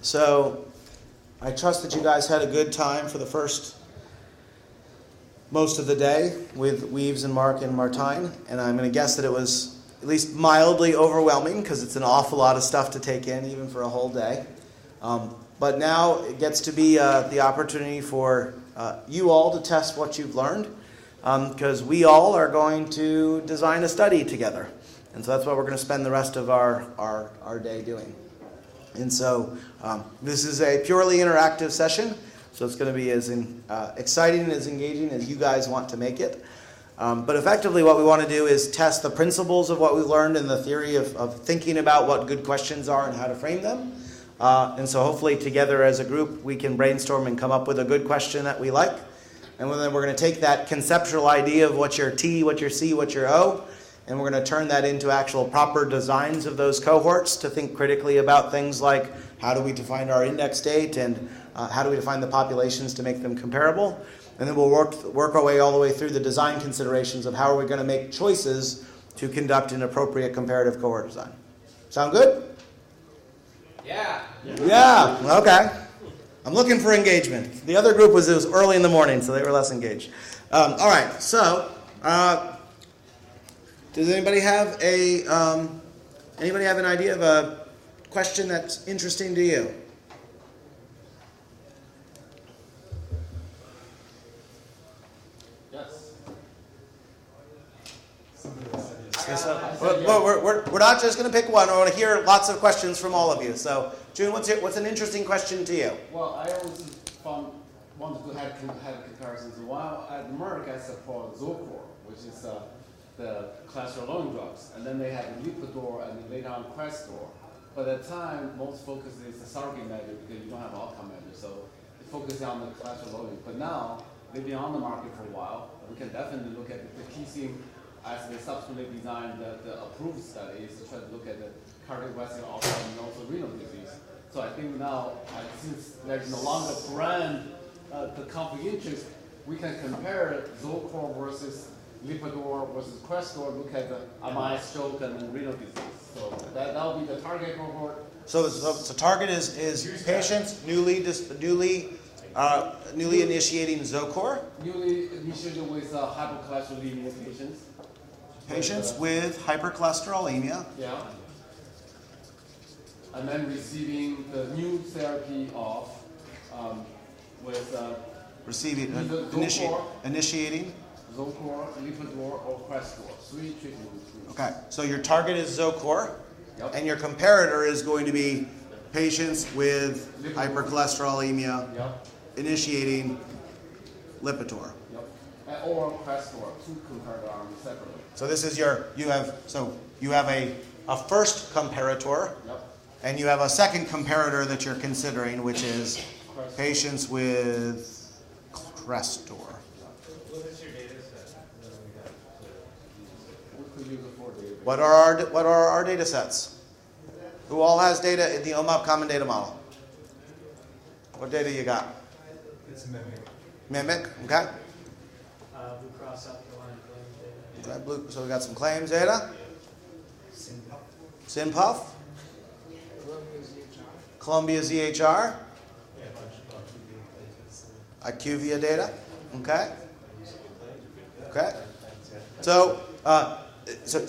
So I trust that you guys had a good time for the most of the day with Weaves and Mark and Martine, and I'm going to guess that it was at least mildly overwhelming because it's an awful lot of stuff to take in even for a whole day. But now it gets to be the opportunity for you all to test what you've learned, because we all are going to design a study together. And so that's what we're going to spend the rest of our day doing. And so this is a purely interactive session, so it's going to be as exciting and as engaging as you guys want to make it. But effectively what we want to do is test the principles of what we've learned in the theory of thinking about what good questions are and how to frame them. And so hopefully together as a group we can brainstorm and come up with a good question that we like. And then we're going to take that conceptual idea of what's your T, what's your C, what's your O, and we're going to turn that into actual proper designs of those cohorts to think critically about things like how do we define our index date and how do we define the populations to make them comparable. And then we'll work our way all the way through the design considerations of how are we going to make choices to conduct an appropriate comparative cohort design. Sound good? Yeah, okay. I'm looking for engagement. The other group it was early in the morning, so they were less engaged. All right, so does anybody have an idea of a question that's interesting to you? We're not just going to pick one. I want to hear lots of questions from all of you. So, June, what's an interesting question to you? Well, I always wanted to have comparisons. While at Merck, I support Zocor, which is the cholesterol-lowering drugs, and then they had Lipitor and later on Crestor. But at the time, most focus is the surrogate measure because you don't have outcome measure, so it focuses on the cholesterol-lowering. But now they've been on the market for a while. We can definitely look at the key thing as they subsequently designed the approved studies to try to look at the cardiovascular outcome and also renal disease. So I think now, since there's no longer brand the conflict interest, we can compare Zocor versus Lipitor versus Crestor, look at the MI, stroke, and renal disease. So that'll be the target cohort. So the target is patients newly initiating Zocor. Newly initiated with hypercholesterolemia patients. Patients with hypercholesterolemia. Yeah. And then receiving the new therapy of initiating Zocor, Lipitor, or Crestor. 3 treatments. Okay, so your target is Zocor, yep. And your comparator is going to be patients with hypercholesterolemia, yep. Initiating Lipitor. Yep. Or Crestor, 2 comparator arms separately. So this is you have a first comparator, yep. And you have a second comparator that you're considering, which is Crestor. Patients with Crestor. What is your data set? We could use a 4 data. What are our data sets? Who all has data in the OMOP Common Data Model? What data you got? It's Mimic. Mimic, okay. Blue Cross South Carolina claims data. Okay, so we got some claims data. SynPuff. Columbia ZHR. Yeah, a bunch of IQVIA data. Okay. Okay. So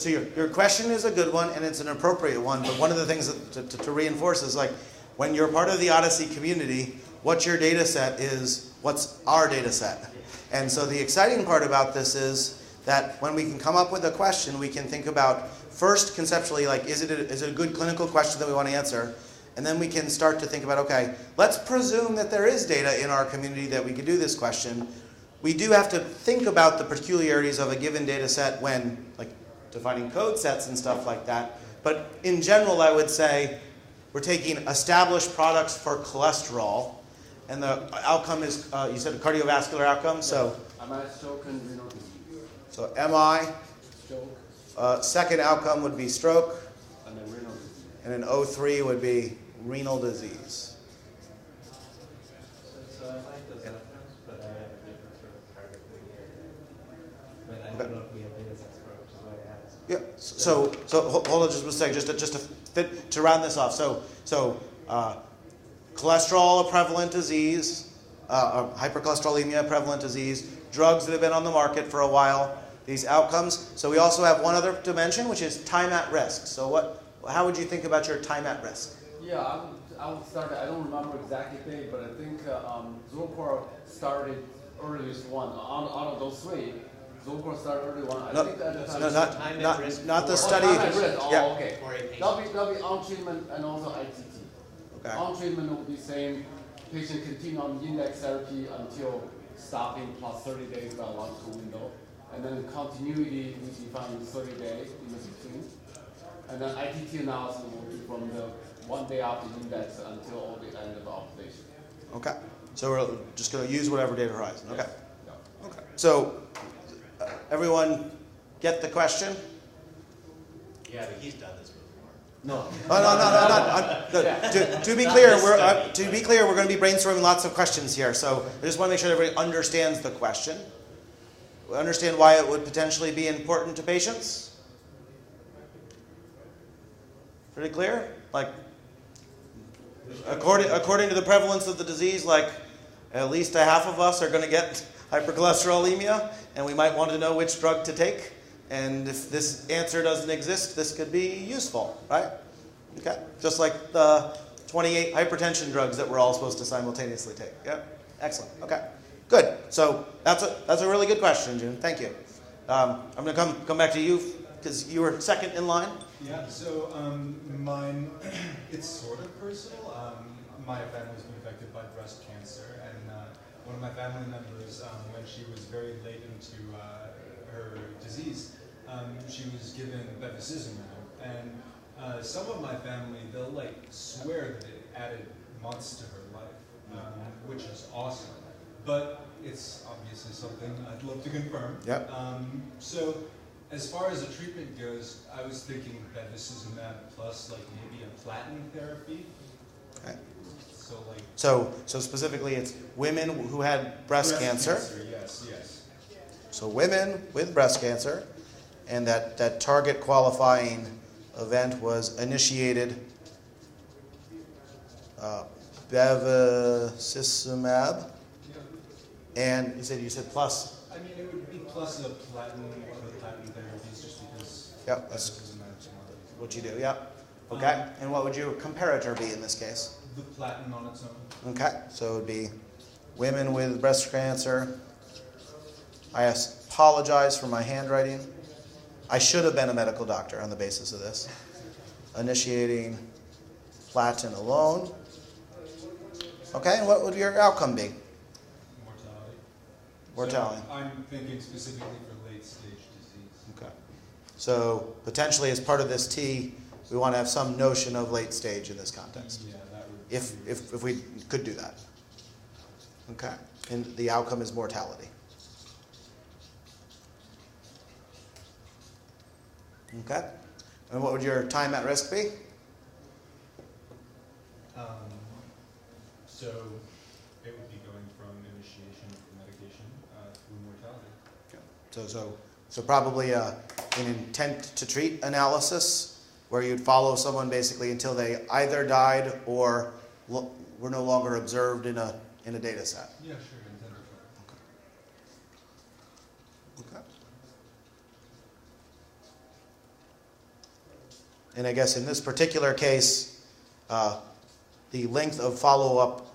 your question is a good one and it's an appropriate one. But one of the things to reinforce is like when you're part of the Odyssey community, what's your data set is what's our data set. And so the exciting part about this is that when we can come up with a question, we can think about first conceptually like is it a good clinical question that we want to answer. And then we can start to think about, okay, let's presume that there is data in our community that we could do this question. We do have to think about the peculiarities of a given data set when, like, defining code sets and stuff like that. But in general, I would say we're taking established products for cholesterol, and the outcome is, you said a cardiovascular outcome, so... MI, stroke, and renal disease. So MI, stroke. Second outcome would be stroke, And then renal disease. and then O3 would be renal disease. So I like those outcomes, but I have a different sort of target thing. But I don't know if we have data sets for it, which is why I asked. Yeah. So hold on just a second, just to round this off. So cholesterol, a prevalent disease, hypercholesterolemia, a prevalent disease, drugs that have been on the market for a while, these outcomes. So we also have one other dimension, which is time at risk. So how would you think about your time at risk? Yeah, I would start. I don't remember exactly date, but I think Zocor started earliest one. Out of those three, Zocor started early one. I think at the time. Not the study. Time at risk. Yeah. Oh, okay. That'll be on treatment and also ITT. Okay. On treatment will be same. Patient continue on index therapy until stopping plus 30 days biological window, and then continuity we define 30 days in the between, and then ITT analysis will be from the 1 day after index until all the end of the observation. Okay. So we're just going to use whatever data horizon. Okay. Yeah. Okay. So everyone get the question? Yeah, but he's done this before. No. To be clear, we're going to be brainstorming lots of questions here. So I just want to make sure everybody understands the question. We understand why it would potentially be important to patients. Pretty clear? Like, according to the prevalence of the disease, like at least a half of us are going to get hypercholesterolemia, and we might want to know which drug to take. And if this answer doesn't exist, this could be useful, right? Okay, just like the 28 hypertension drugs that we're all supposed to simultaneously take. Yeah, excellent. Okay, good. So that's a really good question, June. Thank you. I'm going to come back to you because you were second in line. Yeah. So mine, it's sort of personal. My family's been affected by breast cancer, and one of my family members, when she was very late into her disease, she was given bevacizumab, and some of my family, they'll like swear that it added months to her life, which is awesome, but it's obviously something I'd love to confirm. Yep. So as far as the treatment goes, I was thinking bevacizumab plus like maybe a platinum therapy. Okay. So like. So specifically, it's women who had breast cancer. Yes. So women with breast cancer, and that target qualifying event was initiated bevacizumab, and you said plus. I mean, it would be plus a platinum therapies just because. Yep, that's what you do. Yep. Okay. And what would your comparator be in this case? The platinum on its own. Okay. So it would be women with breast cancer. I apologize for my handwriting. I should have been a medical doctor on the basis of this. Initiating platin alone. Okay, and what would your outcome be? Mortality. So I'm thinking specifically for late stage disease. Okay. So potentially as part of this T, we want to have some notion of late stage in this context. Yeah, that would. If we could do that. Okay. And the outcome is mortality. Okay. And what would your time at risk be? So it would be going from initiation of the medication through mortality. Okay. So probably an intent to treat analysis where you'd follow someone basically until they either died or were no longer observed in a data set. Yeah, sure. Intent to Okay. And I guess in this particular case, the length of follow-up,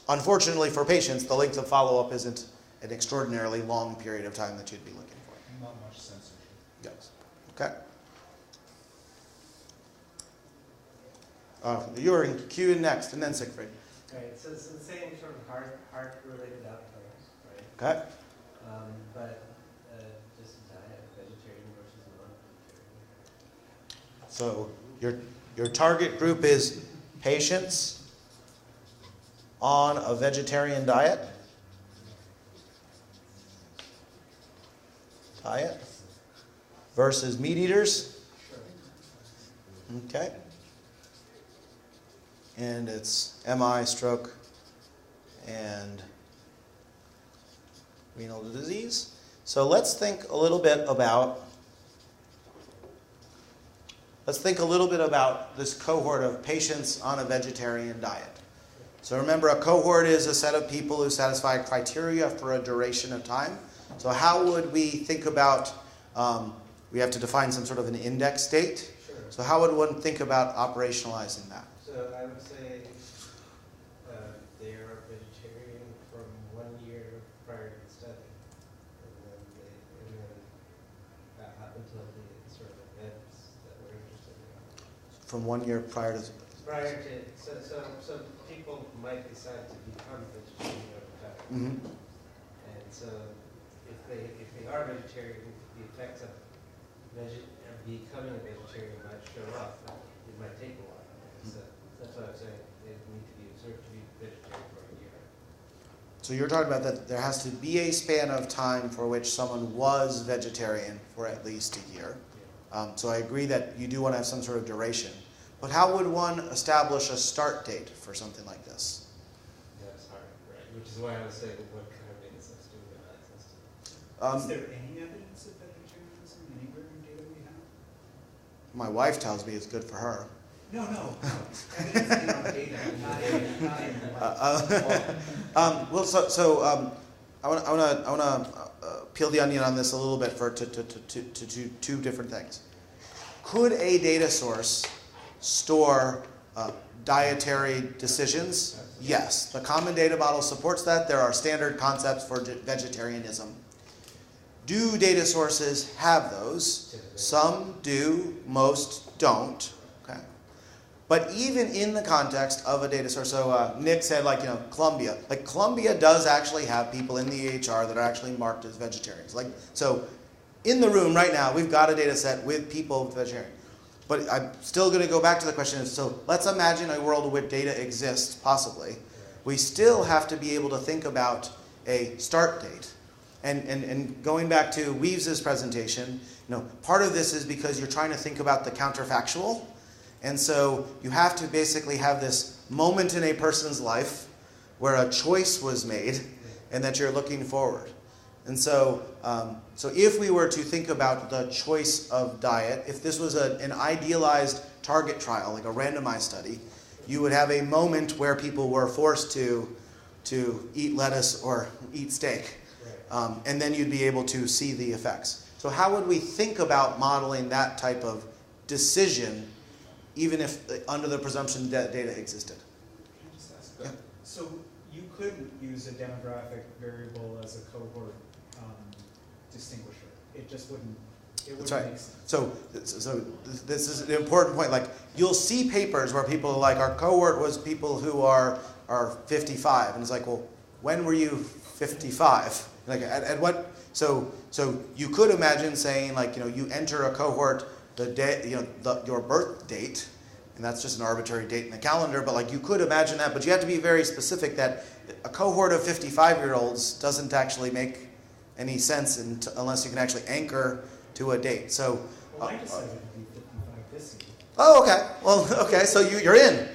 unfortunately for patients, the length of follow-up isn't an extraordinarily long period of time that you'd be looking for. Not much censorship. Yes. Okay. You're in queue next, and then Siegfried. Right, so it's the same sort of heart-related outcomes, right? Okay. But just diet, vegetarian versus non-vegetarian. So your target group is patients on a vegetarian diet. Versus meat eaters. Sure. Okay. And it's MI, stroke, and renal disease. So let's think a little bit about this cohort of patients on a vegetarian diet. So remember, a cohort is a set of people who satisfy criteria for a duration of time. So how would we think about, we have to define some sort of an index date. Sure. So how would one think about operationalizing that? So I would say they are vegetarian from 1 year prior to the study, and then up until the sort of events that we're interested in. From 1 year prior to... Prior to, so people might decide to become vegetarian over time. Mm-hmm. And so if they are vegetarian, the effects of becoming a vegetarian might show up, but it might take a while. So that's why I'm saying they need to be observed to be vegetarian for a year. So you're talking about that there has to be a span of time for which someone was vegetarian for at least a year. So I agree that you do want to have some sort of duration. But how would one establish a start date for something like this? That's hard, right? Which is why I was saying what kind of data sets do we have access to? Is there any evidence of vegetarianism anywhere in data we have? My wife tells me it's good for her. No. Evidence in our data, not in I want to peel the onion on this a little bit for to two different things. Could a data source store dietary decisions? Yes. The common data model supports that. There are standard concepts for vegetarianism. Do data sources have those? Some do, most don't. Okay. But even in the context of a data source, so Nick said, Columbia. Columbia does actually have people in the EHR that are actually marked as vegetarians. So in the room right now, we've got a data set with people vegetarian. But I'm still going to go back to the question of, so let's imagine a world where data exists, possibly. We still have to be able to think about a start date. And going back to Weaves's presentation, part of this is because you're trying to think about the counterfactual. And so you have to basically have this moment in a person's life where a choice was made and that you're looking forward. And so if we were to think about the choice of diet, if this was an idealized target trial, like a randomized study, you would have a moment where people were forced to eat lettuce or eat steak. And then you'd be able to see the effects. So how would we think about modeling that type of decision, even if under the presumption that data existed? Can I just ask? Yeah. So you could use a demographic variable as a cohort distinguisher. It just wouldn't. That's right. Make sense. So this is an important point. You'll see papers where people are like, our cohort was people who are 55, and it's like, well, when were you 55? At what? So you could imagine saying you enter a cohort the day your birth date, and that's just an arbitrary date in the calendar. But you could imagine that, but you have to be very specific that a cohort of 55-year-olds doesn't actually make any sense unless you can actually anchor to a date. So. Well, I decided to be 55 this year. Oh, okay. Well, okay. So you're in.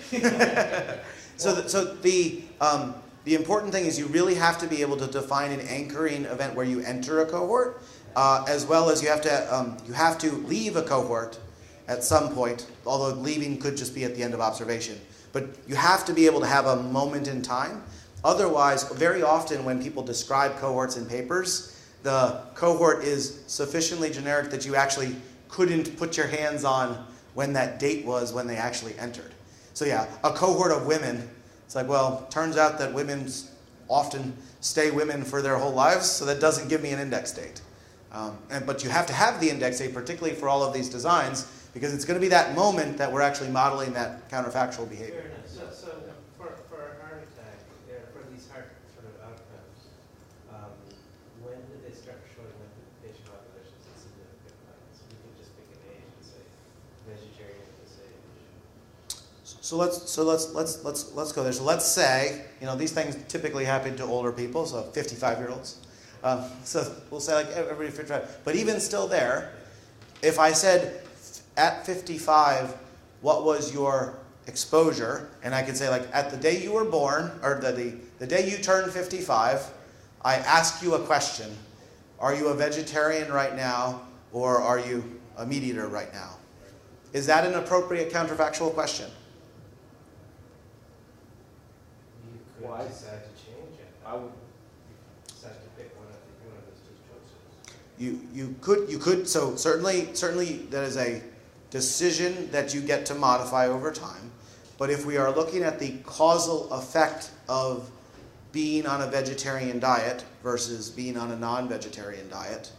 The important thing is you really have to be able to define an anchoring event where you enter a cohort, as well as you have to leave a cohort at some point. Although leaving could just be at the end of observation, but you have to be able to have a moment in time. Otherwise, very often when people describe cohorts in papers, the cohort is sufficiently generic that you actually couldn't put your hands on when that date was when they actually entered. So yeah, a cohort of women, it's turns out that women often stay women for their whole lives, so that doesn't give me an index date. But you have to have the index date, particularly for all of these designs, because it's going to be that moment that we're actually modeling that counterfactual behavior. Fair enough. So for a heart attack, for these heart sort of outcomes, when did they start showing up in patient populations in significant amounts? We could just pick an age and say vegetarian at this age. So let's go there. So let's say these things typically happen to older people, so 55-year-olds. So we'll say every 55. But even still there, if I said at 55, what was your exposure? And I could say at the day you were born, or the day you turned 55, I ask you a question. Are you a vegetarian right now, or are you a meat eater right now? Is that an appropriate counterfactual question? could Well, I- decide to change it. I would, Decide to pick one of those two choices. You could so certainly that is a decision that you get to modify over time. But if we are looking at the causal effect of being on a vegetarian diet versus being on a non-vegetarian diet,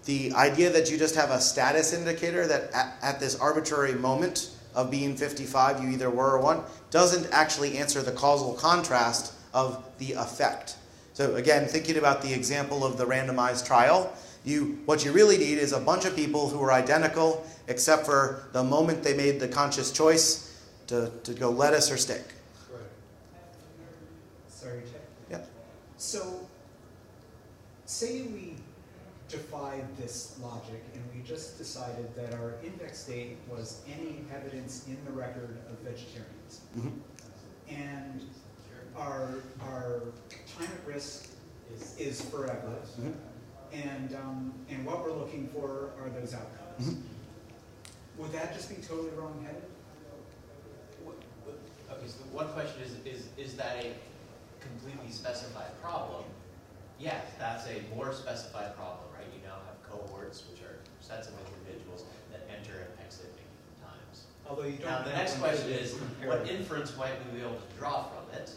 the idea that you just have a status indicator that at this arbitrary moment of being 55 you either were or weren't doesn't actually answer the causal contrast of the effect. So again, thinking about the example of the randomized trial, what you really need is a bunch of people who are identical except for the moment they made the conscious choice to go lettuce or steak. Right. Sorry, Ted. Yeah. So, say we defied this logic and we just decided that our index date was any evidence in the record of vegetarianism. Mm-hmm. And our time at risk is forever. Mm-hmm. And what we're looking for are those outcomes. Mm-hmm. Would that just be totally wrong-headed? Okay, so one question is that a completely specified problem? Yes, that's a more specified problem, right? You now have cohorts, which are sets of individuals that enter and exit at given times. Although you don't. Now, the have next to question completely is, compare what it. inference might we be able to draw from it?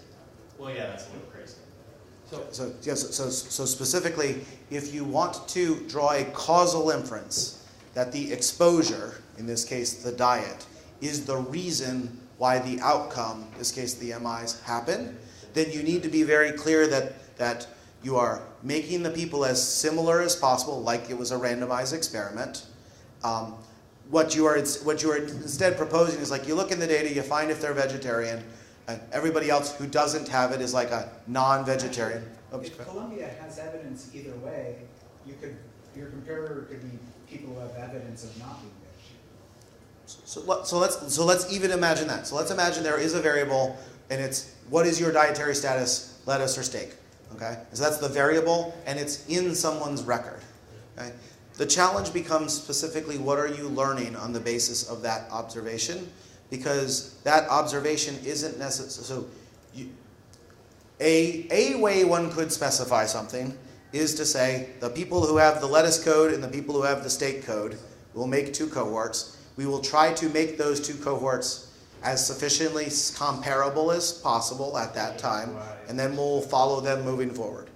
Well, yeah, that's a little crazy. So specifically, if you want to draw a causal inference that the exposure, in this case the diet, is the reason why the outcome, in this case the MIs, happen, then you need to be very clear that you are making the people as similar as possible, like it was a randomized experiment. What you are instead proposing is like you look in the data, you find if they're vegetarian, and everybody else who doesn't have it is like a non-vegetarian. If Columbia has evidence either way, your comparator could be people who have evidence of not being vegetarian. So let's even imagine that. So let's imagine there is a variable, and it's what is your dietary status, lettuce or steak? Okay, so that's the variable, and it's in someone's record. Okay, the challenge becomes specifically what are you learning on the basis of that observation, because that observation isn't necessary. So a way one could specify something is to say the people who have the lettuce code and the people who have the steak code will make two cohorts. We will try to make those two cohorts as sufficiently comparable as possible at that time, and then we'll follow them moving forward.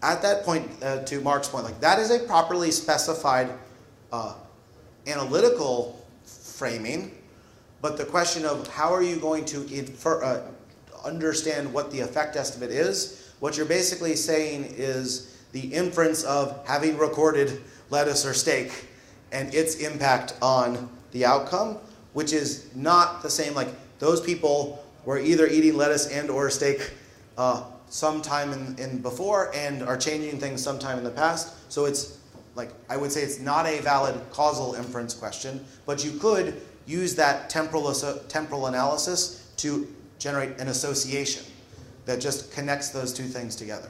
At that point, to Mark's point, like that is a properly specified analytical framing, but the question of how are you going to understand what the effect estimate is, what you're basically saying is the inference of having recorded lettuce or steak and its impact on the outcome, which is not the same. Like those people were either eating lettuce and or steak sometime in before and are changing things sometime in the past. So it's like, I would say it's not a valid causal inference question, but you could use that temporal analysis to generate an association that just connects those two things together.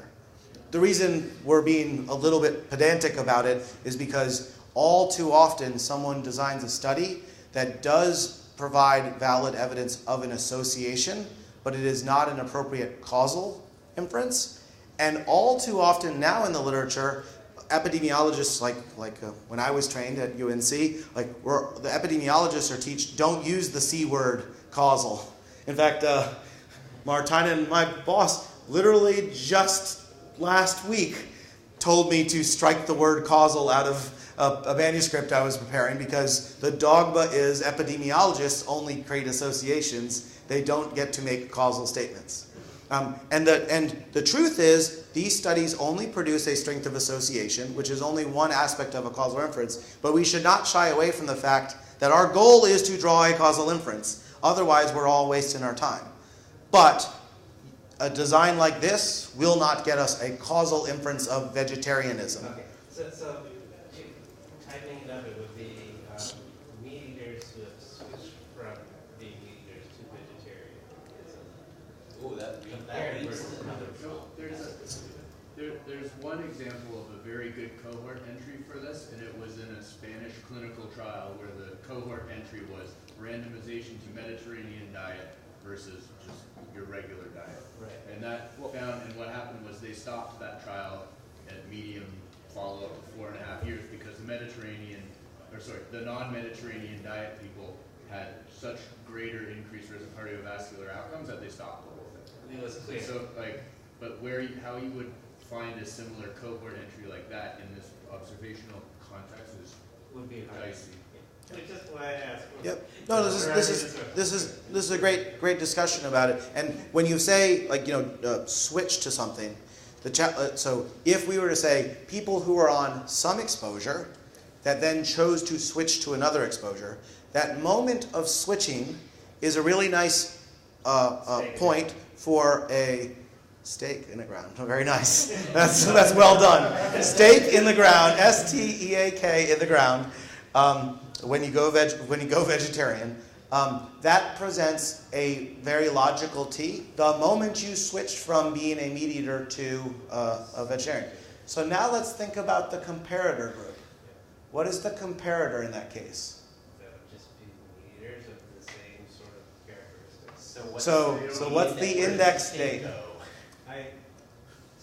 The reason we're being a little bit pedantic about it is because all too often someone designs a study that does provide valid evidence of an association, but it is not an appropriate causal inference. And all too often now in the literature, epidemiologists, like when I was trained at UNC, the epidemiologists are don't use the C word, causal. In fact, Martina and my boss literally just last week told me to strike the word causal out of a manuscript I was preparing because the dogma is epidemiologists only create associations. They don't get to make causal statements. And the truth is, these studies only produce a strength of association, which is only one aspect of a causal inference, but we should not shy away from the fact that our goal is to draw a causal inference. Otherwise, we're all wasting our time. But a design like this will not get us a causal inference of vegetarianism. Okay, so tightening it up, it would be meat eaters who have switched from being meat eaters to vegetarianism. Ooh, that leads to another problem. There's one example of a very good cohort entry for this, and it was in a Spanish clinical trial where the cohort entry was randomization to Mediterranean diet versus just your regular diet. found, and what happened was they stopped that trial at medium follow-up of 4.5 years because the non-Mediterranean diet people had such greater increased risk of cardiovascular outcomes that they stopped the whole thing. It was clear. So but how you would find a similar cohort entry like that in this observational context is Would be hard. dicey. Which is why I asked. Yep. No, this is a great discussion about it. And when you say switch to something, so if we were to say people who are on some exposure that then chose to switch to another exposure, that moment of switching is a really nice point for a stake in the ground. Oh, very nice. That's well done. Stake in the ground. STEAK in the ground. When you go vegetarian, that presents a very logical T. The moment you switched from being a meat eater to a vegetarian. So now let's think about the comparator group. What is the comparator in that case? That would just be meters of the same sort of characteristics. So what's the index date?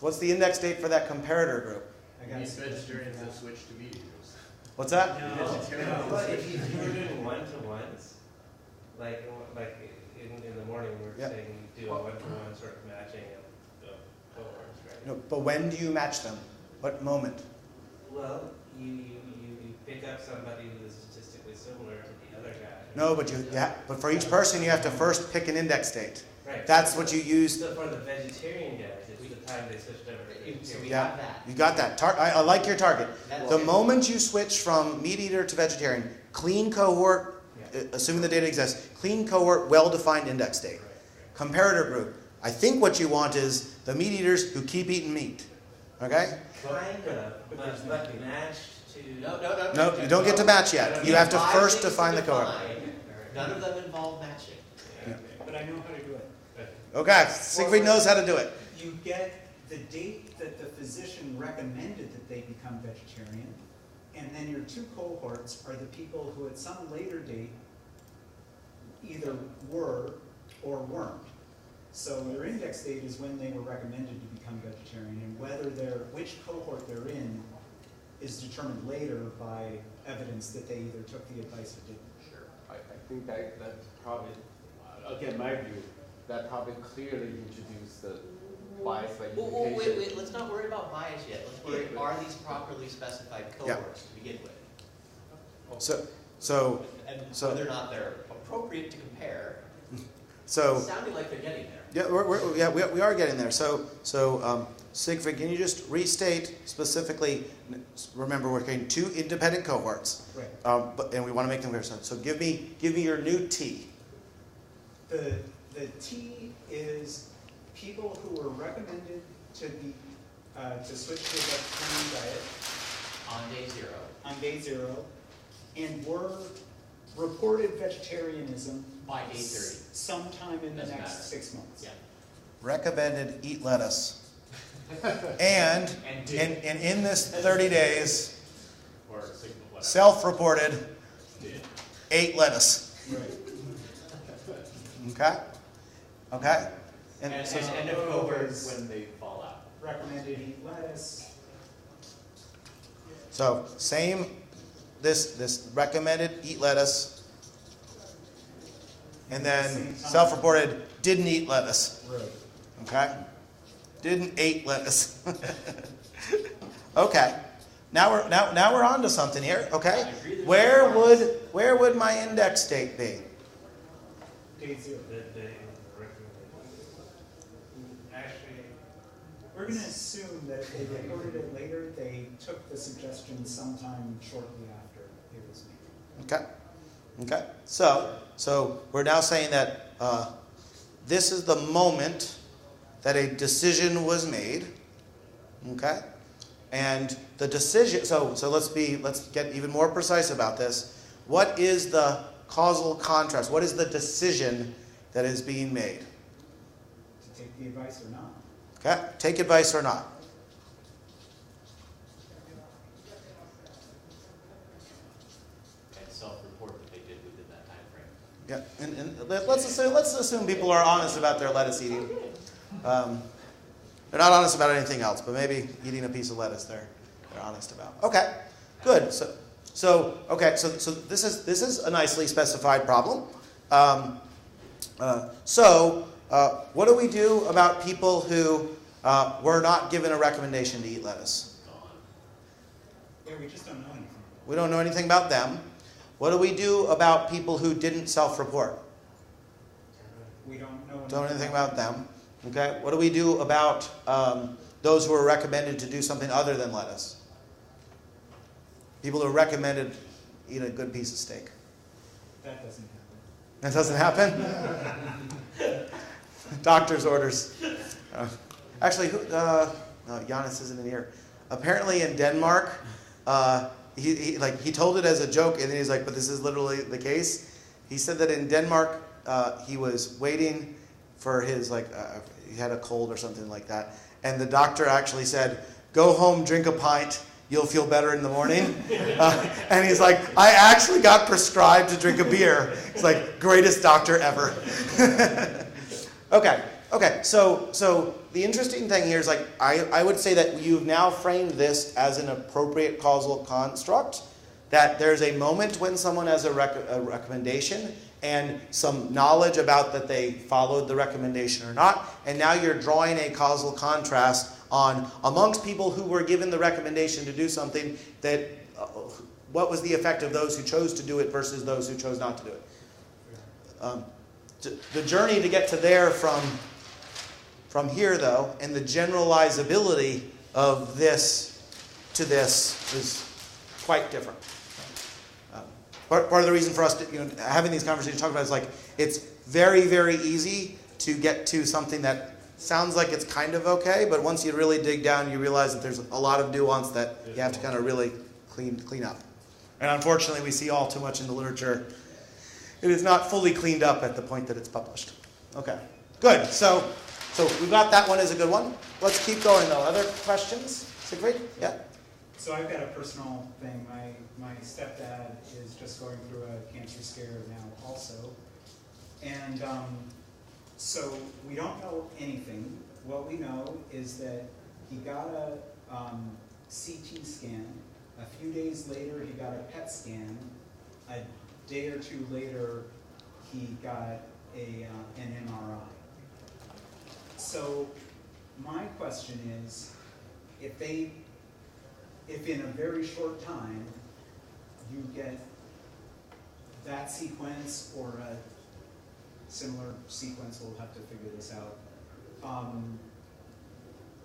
What's the index date for that comparator group? These vegetarians that switch to meat eaters. What's that? No. Well, if you were doing one-to-ones, like in the morning we were saying you do a one-to-one sort of matching of cohorts, right? No, but when do you match them? What moment? Well, you pick up somebody who is statistically similar to the other guy. No, but for each person you have to first pick an index date. Right. That's what you use. So for the vegetarian guys, it's the time they switched over to vegetarian. So we have that. You got that. I like your target. That's The it. moment you switch from meat eater to vegetarian, clean cohort, assuming the data exists, clean cohort, well-defined index date. Comparator group. I think what you want is the meat eaters who keep eating meat. Okay? Kind of, but matched to. No, you don't get to match yet. You have to first define the cohort. None of them involve matching. But I know how to do it. Okay, Siegfried knows how to do it. You get the date that the physician recommended that they become vegetarian, and then your two cohorts are the people who at some later date either were or weren't. So your index date is when they were recommended to become vegetarian, and which cohort they're in is determined later by evidence that they either took the advice or didn't. Sure. I think that probably, again, my view, that probably clearly introduced the bias by Well, implication. wait, let's not worry about bias yet. Let's worry, are these properly specified cohorts to begin with? So And whether or not they're appropriate to compare. So It's sounding like they're getting there. yeah, we are getting there. So Siegfried, can you just restate specifically? Remember, we're getting two independent cohorts, Right. and we want to make them clear. So give me your new T. The T is people who were recommended to switch to a vegetarian diet On day 0. and were reported vegetarianism By day 30. sometime in the Doesn't next matter. 6 months. Yeah. Recommended eat lettuce, and in this 30 days, Or signal, whatever. self-reported ate lettuce. Right. Okay. And so end of cohort when they fall out. Recommended eat lettuce. So same, this recommended eat lettuce, and then self-reported didn't eat lettuce. Right. Okay, didn't eat lettuce. Okay, now we're on to something here. Okay, where would my index date be? Day 0. Actually, We're going to assume that if they reported it later, they took the suggestion sometime shortly after it was made. Okay. So we're now saying that this is the moment that a decision was made. Okay, and the decision. So let's get even more precise about this. What is the causal contrast? What is the decision that is being made? To take the advice or not. Okay, take advice or not. And self-report that they did within that time frame. Yeah, and let's assume people are honest about their lettuce eating. They're not honest about anything else, but maybe eating a piece of lettuce they're honest about. Okay, good. So this is a nicely specified problem. What do we do about people who were not given a recommendation to eat lettuce? Yeah, we just don't know anything. We don't know anything about them. What do we do about people who didn't self-report? We don't know Don't know anything about them. Okay. What do we do about those who are recommended to do something other than lettuce? People who are recommended eat a good piece of steak. That doesn't happen. That doesn't happen? Doctor's orders. Actually, Giannis isn't in here. Apparently in Denmark, he told it as a joke, and then he's like, but this is literally the case. He said that in Denmark, he was waiting for his, he had a cold or something like that, and the doctor actually said, go home, drink a pint, you'll feel better in the morning. And he's like, I actually got prescribed to drink a beer. It's like, greatest doctor ever. Okay, so the interesting thing here is I would say that you've now framed this as an appropriate causal construct, that there's a moment when someone has a recommendation and some knowledge about that they followed the recommendation or not, and now you're drawing a causal contrast on amongst people who were given the recommendation to do something, that what was the effect of those who chose to do it versus those who chose not to do it. The journey to get to there from here, though, and the generalizability of this to this is quite different. Part of the reason for us to, having these conversations, talk about is it's very, very easy to get to something that sounds like it's kind of okay, but once you really dig down, you realize that there's a lot of nuance that you have to kind of really clean up. And unfortunately, we see all too much in the literature. It is not fully cleaned up at the point that it's published. Okay, good. So we've got that one as a good one. Let's keep going, though. Other questions? Siegfried? Yeah? So I've got a personal thing. My stepdad is just going through a cancer scare now also. And so we don't know anything. What we know is that he got a CT scan. A few days later, he got a PET scan. A day or two later, he got an MRI. So my question is, if in a very short time you get that sequence or a similar sequence, we'll have to figure this out,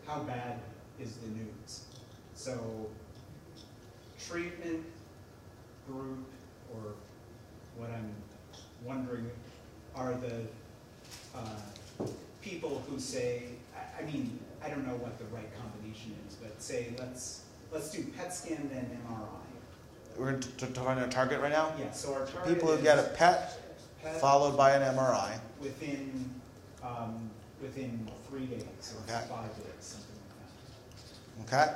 how bad is the news? So treatment group, or what I'm wondering are the people who say, I don't know what the right combination is, but say let's do PET scan then MRI. We're talking a target right now? Yeah, so our target people who get a PET followed by an MRI. Within 3 days or Okay. 5 days, something like that. Okay.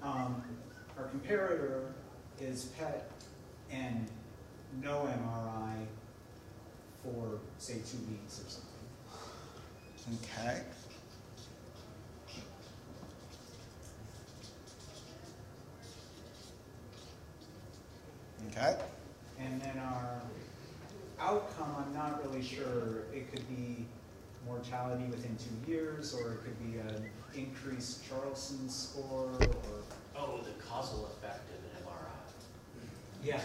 Our comparator is PET and no MRI for, say, 2 weeks or something. Okay. Okay. And then our outcome, I'm not really sure. It could be mortality within 2 years, or it could be an increased Charlson score, or... Oh, the causal effect of an MRI. Yeah.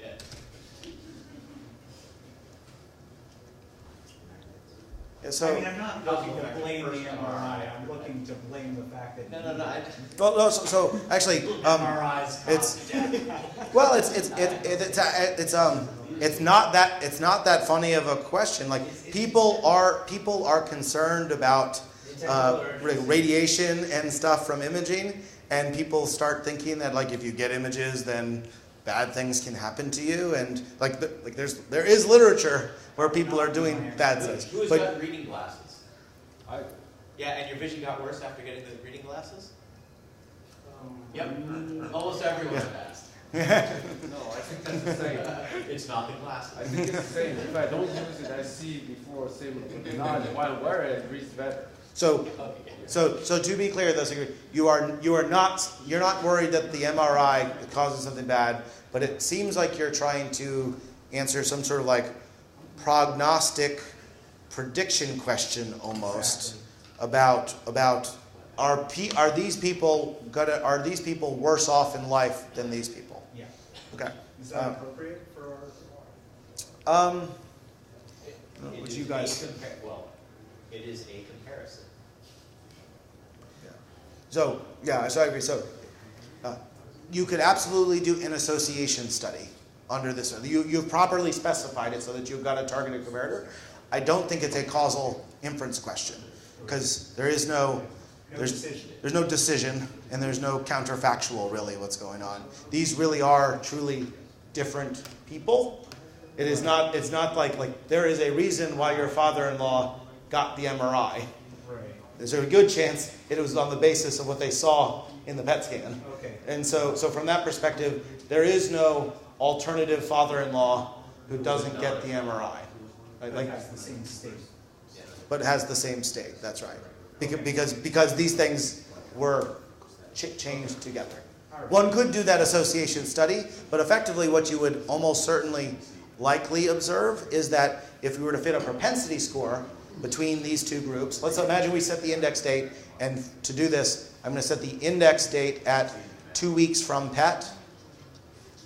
Yeah. Yeah, so, I'm not looking to blame the MRI. I'm looking to blame the fact that... well, so actually, MRIs it's not that funny of a question. People are concerned about radiation and stuff from imaging, and people start thinking that if you get images, then bad things can happen to you, and there is literature where people are doing bad things. Who's got reading glasses? I Yeah, and your vision got worse after getting the reading glasses? Yep, almost everyone has. no, I think that's the same. It's not the glasses. I think it's the same. If I don't use it, I see before same knowledge while wearing it reads better. So to be clear, though, so you're not worried that the MRI causes something bad, but it seems like you're trying to answer some sort of like prognostic prediction question almost about are these people worse off in life than these people? Yeah. Okay. Is that appropriate for What It you is guys? it is a comparison. So I agree. So you could absolutely do an association study under this. You've properly specified it so that you've got a targeted comparator. I don't think it's a causal inference question because there's no decision and there's no counterfactual really what's going on. These really are truly different people. It's not like there is a reason why your father-in-law got the MRI. Right. There's a good chance it was on the basis of what they saw in the PET scan. Okay. And so from that perspective, there is no alternative father-in-law who doesn't get the MRI. Right? Like has the same state. But has the same state. That's right. Because these things were changed together. One could do that association study, but effectively what you would almost certainly likely observe is that if we were to fit a propensity score between these two groups, let's imagine we set the index date, and to do this, I'm going to set the index date at 2 weeks from PET,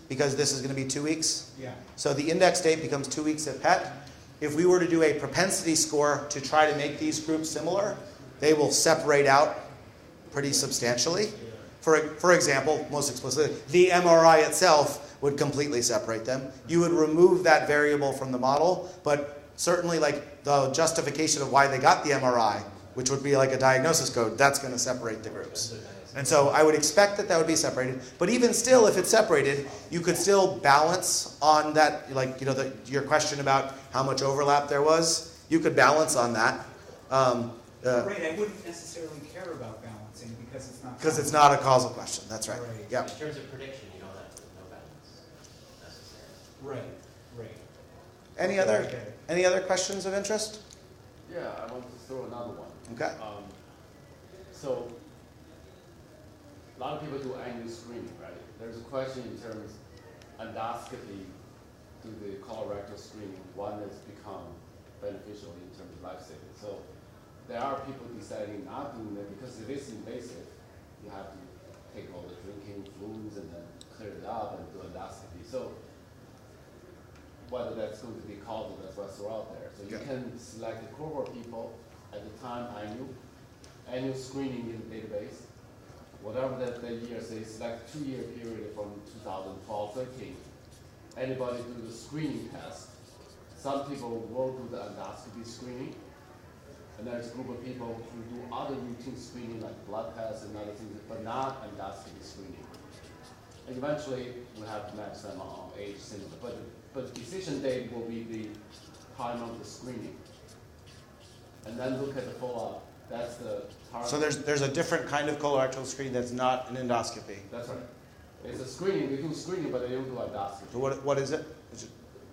because this is going to be 2 weeks. Yeah. So the index date becomes 2 weeks at PET. If we were to do a propensity score to try to make these groups similar, they will separate out pretty substantially. For example, most explicitly, the MRI itself would completely separate them. You would remove that variable from the model, but certainly like the justification of why they got the MRI, which would be like a diagnosis code, that's going to separate the groups. And so I would expect that would be separated. But even still, if it's separated, you could still balance on that, like, your question about how much overlap there was, you could balance on that. Right, I wouldn't necessarily care about balancing because it's not a causal question. That's right. Right. Yeah. In terms of prediction, you don't have no balance necessarily. Right. Any other questions of interest? Yeah, I want to throw another one. Okay. So, a lot of people do annual screening, right? There's a question in terms of endoscopy to the colorectal screening. One has become beneficial in terms of life saving. So, there are people deciding not doing it because it is invasive. You have to take all the drinking fluids and then clear it up and do endoscopy. So, whether that's going to be causal, that's what's out there. So you can select a cohort of people at the time annual screening in the database. Whatever the year, say select 2-year period from 2012-13. Anybody do the screening test. Some people will do the endoscopy screening. And there's a group of people who do other routine screening like blood tests and other things, but not endoscopy screening. And eventually we'll have to match them on age similar. But the decision date will be the time of the screening. And then look at the follow-up. That's the target. So there's a different kind of colorectal screening that's not an endoscopy. That's right. It's a screening. They do screening, but they don't do endoscopy. So what is it?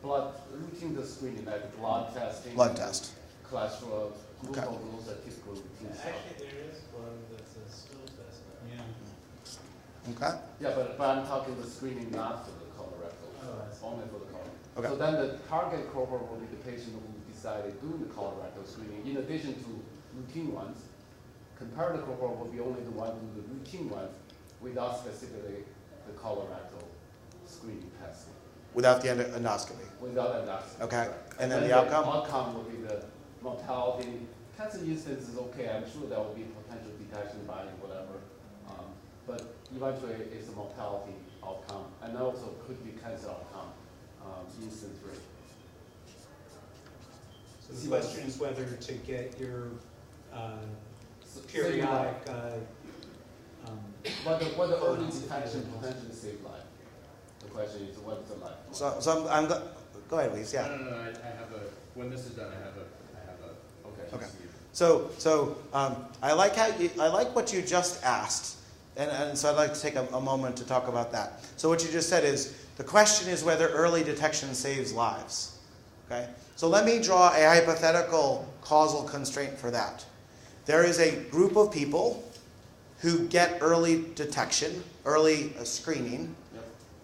Blood routine the screening, like blood testing. Blood test. Cholesterol, Okay. glucose, those are typical routine stuff. Actually, there is one that's a stool test. Yeah. Okay. Yeah, but I'm talking the screening not for the colorectal, Oh, I see. only for the colorectal. Okay. So then the target cohort will be the patient who decided doing the colorectal screening, in addition to routine ones. Comparative cohort will be only the one who do the routine ones without specifically the colorectal screening testing. Without the endoscopy. Without endoscopy. Okay. Right. And then the outcome? Outcome will be the mortality. Cancer incidence is okay. I'm sure there will be potential detection by whatever. But eventually it's a mortality outcome and also could be cancer outcome incidence rate. So the question is whether to get your So periodic. Whether early detection potentially save life. The question is what is the life? So go ahead, please. Yeah. No, I have when this is done, I have a Okay. So I like what you just asked, and so I'd like to take a moment to talk about that. So what you just said is the question is whether early detection saves lives. Okay. So let me draw a hypothetical causal constraint for that. there is a group of people who get early detection, early screening,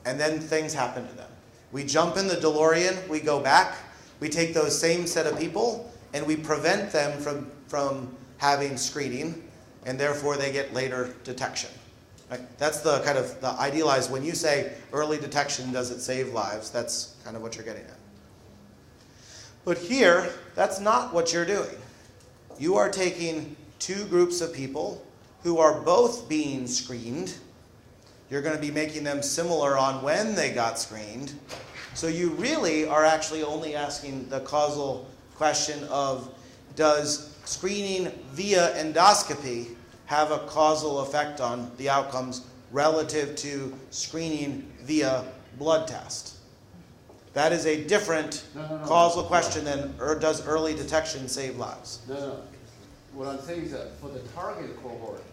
and then things happen to them. We jump in the DeLorean, we go back, we take those same set of people, and we prevent them from having screening, and therefore they get later detection. Right? That's the kind of the idealized, when you say early detection, does it save lives? That's kind of what you're getting at. But here, that's not what you're doing. You are taking two groups of people who are both being screened. You're going to be making them similar on when they got screened. So you really are actually only asking the causal question of, does screening via endoscopy have a causal effect on the outcomes relative to screening via blood test? That is a different causal question than does early detection save lives? No. What I'm saying is that for the target cohort,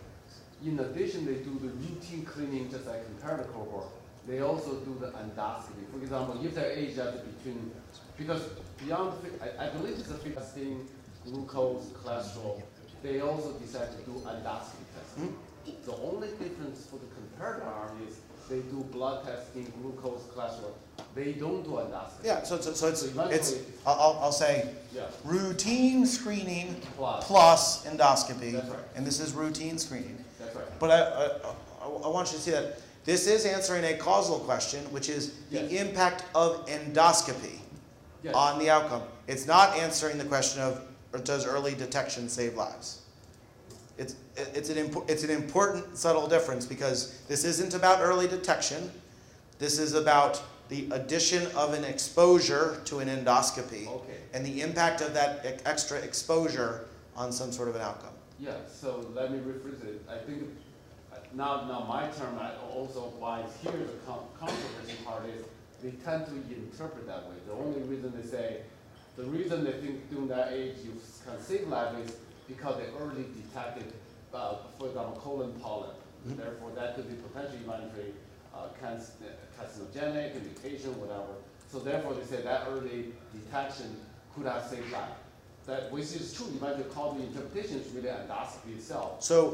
in addition they do the routine cleaning just like comparator cohort, they also do the endoscopy. For example, if they're aged at between, because beyond, I believe it's a fasting, glucose, cholesterol, they also decide to do endoscopy testing. The only difference for the comparator arm is they do blood testing, glucose, cholesterol. They don't do endoscopy. Yeah, so it's I'll say routine screening plus endoscopy, That's right. and this is routine screening. That's right. But I want you to see that this is answering a causal question, which is the impact of endoscopy on the outcome. It's not answering the question of, does early detection save lives? It's an important subtle difference, because this isn't about early detection. This is about the addition of an exposure to an endoscopy and the impact of that extra exposure on some sort of an outcome. Yeah, so let me rephrase it. I think now my term, also why it's here, the controversy part is they tend to interpret that way. The only reason they say, the reason they think during that age you can save life is because they early detected, for example, colon polyp. Therefore, that could be potentially inflammatory, carcinogenic, mutation, whatever. So therefore, they say that early detection could have saved life. That, which is true. You might call the interpretation is really endoscopy itself. So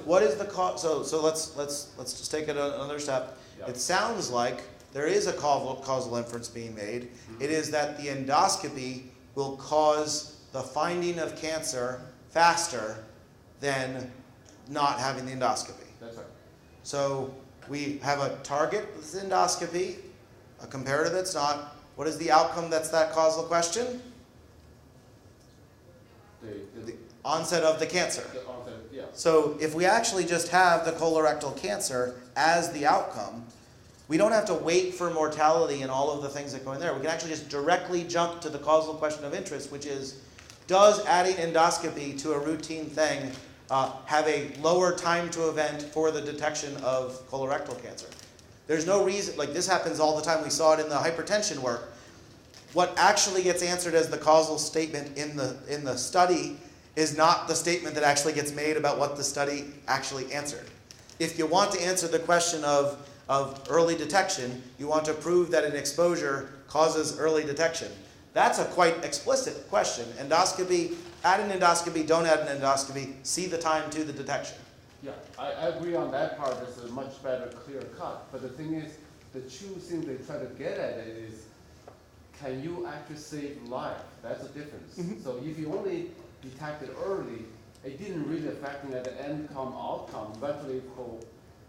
what is the cause? So let's just take it another step. Yeah. It sounds like there is a causal inference being made. It is that the endoscopy will cause the finding of cancer faster than not having the endoscopy. That's right. So we have a target that's endoscopy, a comparator that's not. What is the outcome that's that causal question? The onset of the cancer. The onset, yeah. So if we actually just have the colorectal cancer as the outcome, we don't have to wait for mortality and all of the things that go in there. We can actually just directly jump to the causal question of interest, which is, does adding endoscopy to a routine thing have a lower time to event for the detection of colorectal cancer? There's no reason, like this happens all the time. We saw it in the hypertension work. What actually gets answered as the causal statement in the study is not the statement that actually gets made about what the study actually answered. If you want to answer the question of early detection, you want to prove that an exposure causes early detection. That's a quite explicit question. Endoscopy, add an endoscopy, don't add an endoscopy, see the time to the detection. Yeah, I agree on that part. It's a much better, clear cut. But the thing is, the true thing they try to get at it is, can you actually save life? That's the difference. So if you only detect it early, it didn't really affect the outcome. Eventually,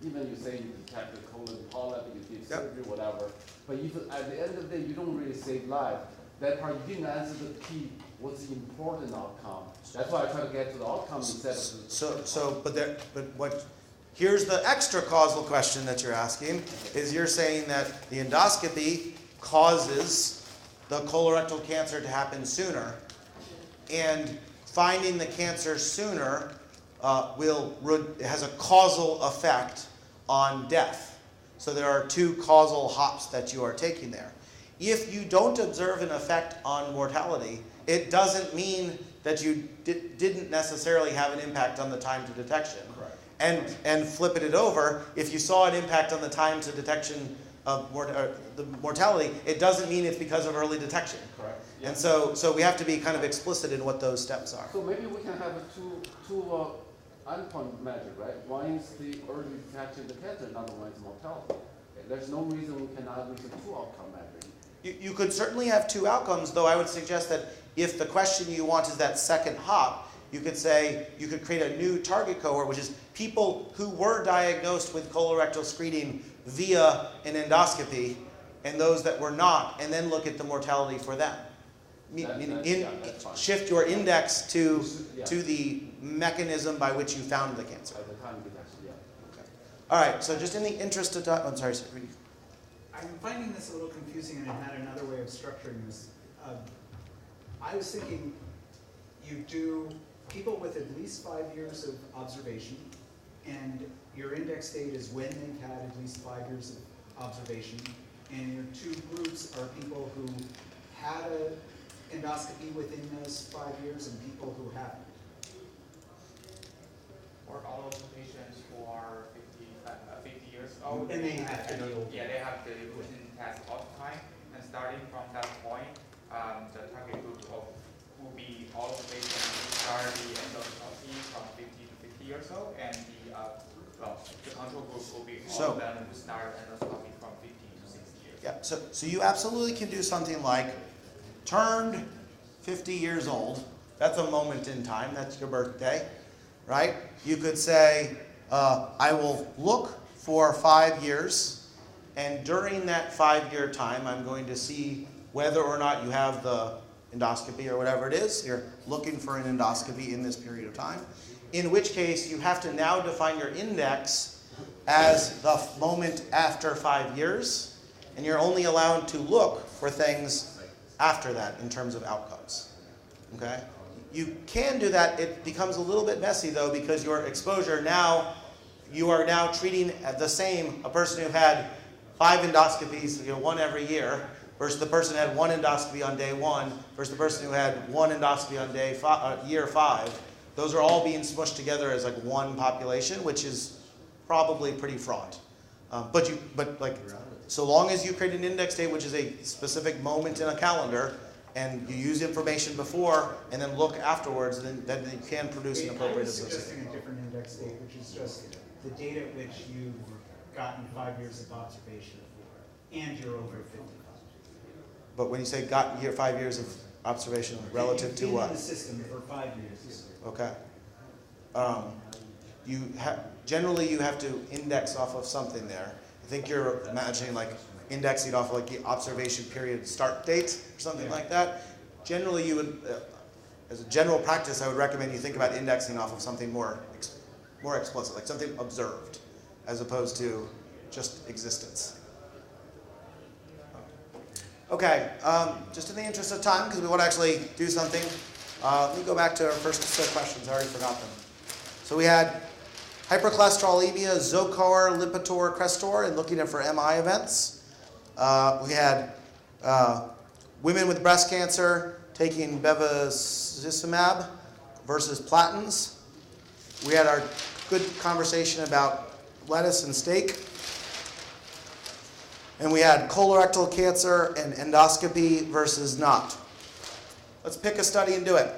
even you say you detected colon polyp, you did surgery, whatever. But if at the end of the day you don't really save life, that part you didn't answer the key. What's the important outcome? That's why I try to get to the outcome instead of. Here's the extra causal question that you're asking: is you're saying that the endoscopy causes the colorectal cancer to happen sooner, and finding the cancer sooner has a causal effect on death. So there are two causal hops that you are taking there. If you don't observe an effect on mortality, it doesn't mean that you didn't necessarily have an impact on the time to detection. Correct. And flipping it over, if you saw an impact on the time to detection of the mortality, it doesn't mean it's because of early detection. Correct. Yeah. And so we have to be kind of explicit in what those steps are. So maybe we can have a two endpoint measure, right? One is the early detection of the cancer, another one is mortality. There's no reason we cannot use a two outcome measure. You could certainly have two outcomes, though I would suggest that if the question you want is that second hop, you could say, you could create a new target cohort, which is people who were diagnosed with colorectal screening via an endoscopy, and those that were not, and then look at the mortality for them. That's fine. Shift your index to Yeah. the mechanism by which you found the cancer. At the time of detection, yeah. Okay. All right, so just in the interest of time, I'm sorry, I'm finding this a little confusing and I had another way of structuring this. I was thinking you do people with at least 5 years of observation, and your index date is when they've had at least 5 years of observation, and your two groups are people who had an endoscopy within those 5 years and people who haven't. Or all those patients who are 50 years old. And they have to be old. Yeah, they have the routine test all the time. And starting from that point, the target group will be all the patients who start the endoscopy from 50 to 50 years old, and the control group will be all of them who start endoscopy from 50 to 60 years. Yeah, so you absolutely can do something like turned 50 years old. That's a moment in time. That's your birthday, right? You could say, I will look for 5 years, and during that 5-year time, I'm going to see whether or not you have the endoscopy or whatever it is. You're looking for an endoscopy in this period of time, in which case you have to now define your index as the moment after 5 years, and you're only allowed to look for things after that in terms of outcomes. Okay? You can do that. It becomes a little bit messy though, because your exposure now, you are now treating the same a person who had 5 endoscopies, one every year, versus the person who had 1 endoscopy on day 1, versus the person who had 1 endoscopy on year 5. Those are all being smushed together as like one population, which is probably pretty fraught. But so long as you create an index date, which is a specific moment in a calendar, and you use information before and then look afterwards, then you can produce an appropriate I was association. suggesting a different index date, which is just the date at which you've gotten 5 years of observation and you're over 55. But when you say got 5 years of observation relative to You've been what? in the system for 5 years. Okay. Generally you have to index off of something there. I think you're imagining like indexing off of like the observation period start date or something like that. Generally you would, as a general practice, I would recommend you think about indexing off of something more explicit, like something observed, as opposed to just existence. Okay, just in the interest of time, because we want to actually do something, let me go back to our first set of questions. I already forgot them. So we had hypercholesterolemia, Zocor, Lipitor, Crestor, and looking at for MI events. We had women with breast cancer taking bevacizumab versus platins. We had our good conversation about lettuce and steak. And we had colorectal cancer and endoscopy versus not. Let's pick a study and do it.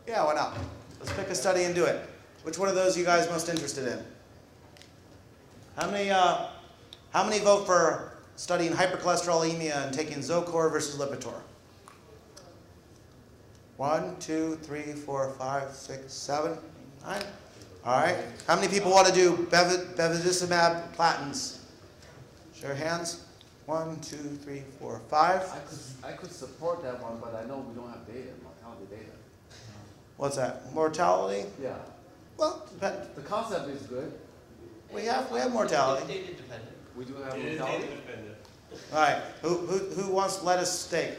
Yeah, why not? Let's pick a study and do it. Which one of those are you guys most interested in? How many vote for studying hypercholesterolemia and taking Zocor versus Lipitor? 1, 2, 3, 4, 5, 6, 7, 9. All right. How many people want to do bevacizumab platins? Show your hands. 1, 2, 3, 4, 5. I could support that one, but I know we don't have data, mortality data. What's that? Mortality? Yeah. Well, The concept is good. we have mortality. It's data dependent. We do have mortality. All right. Who wants lettuce steak?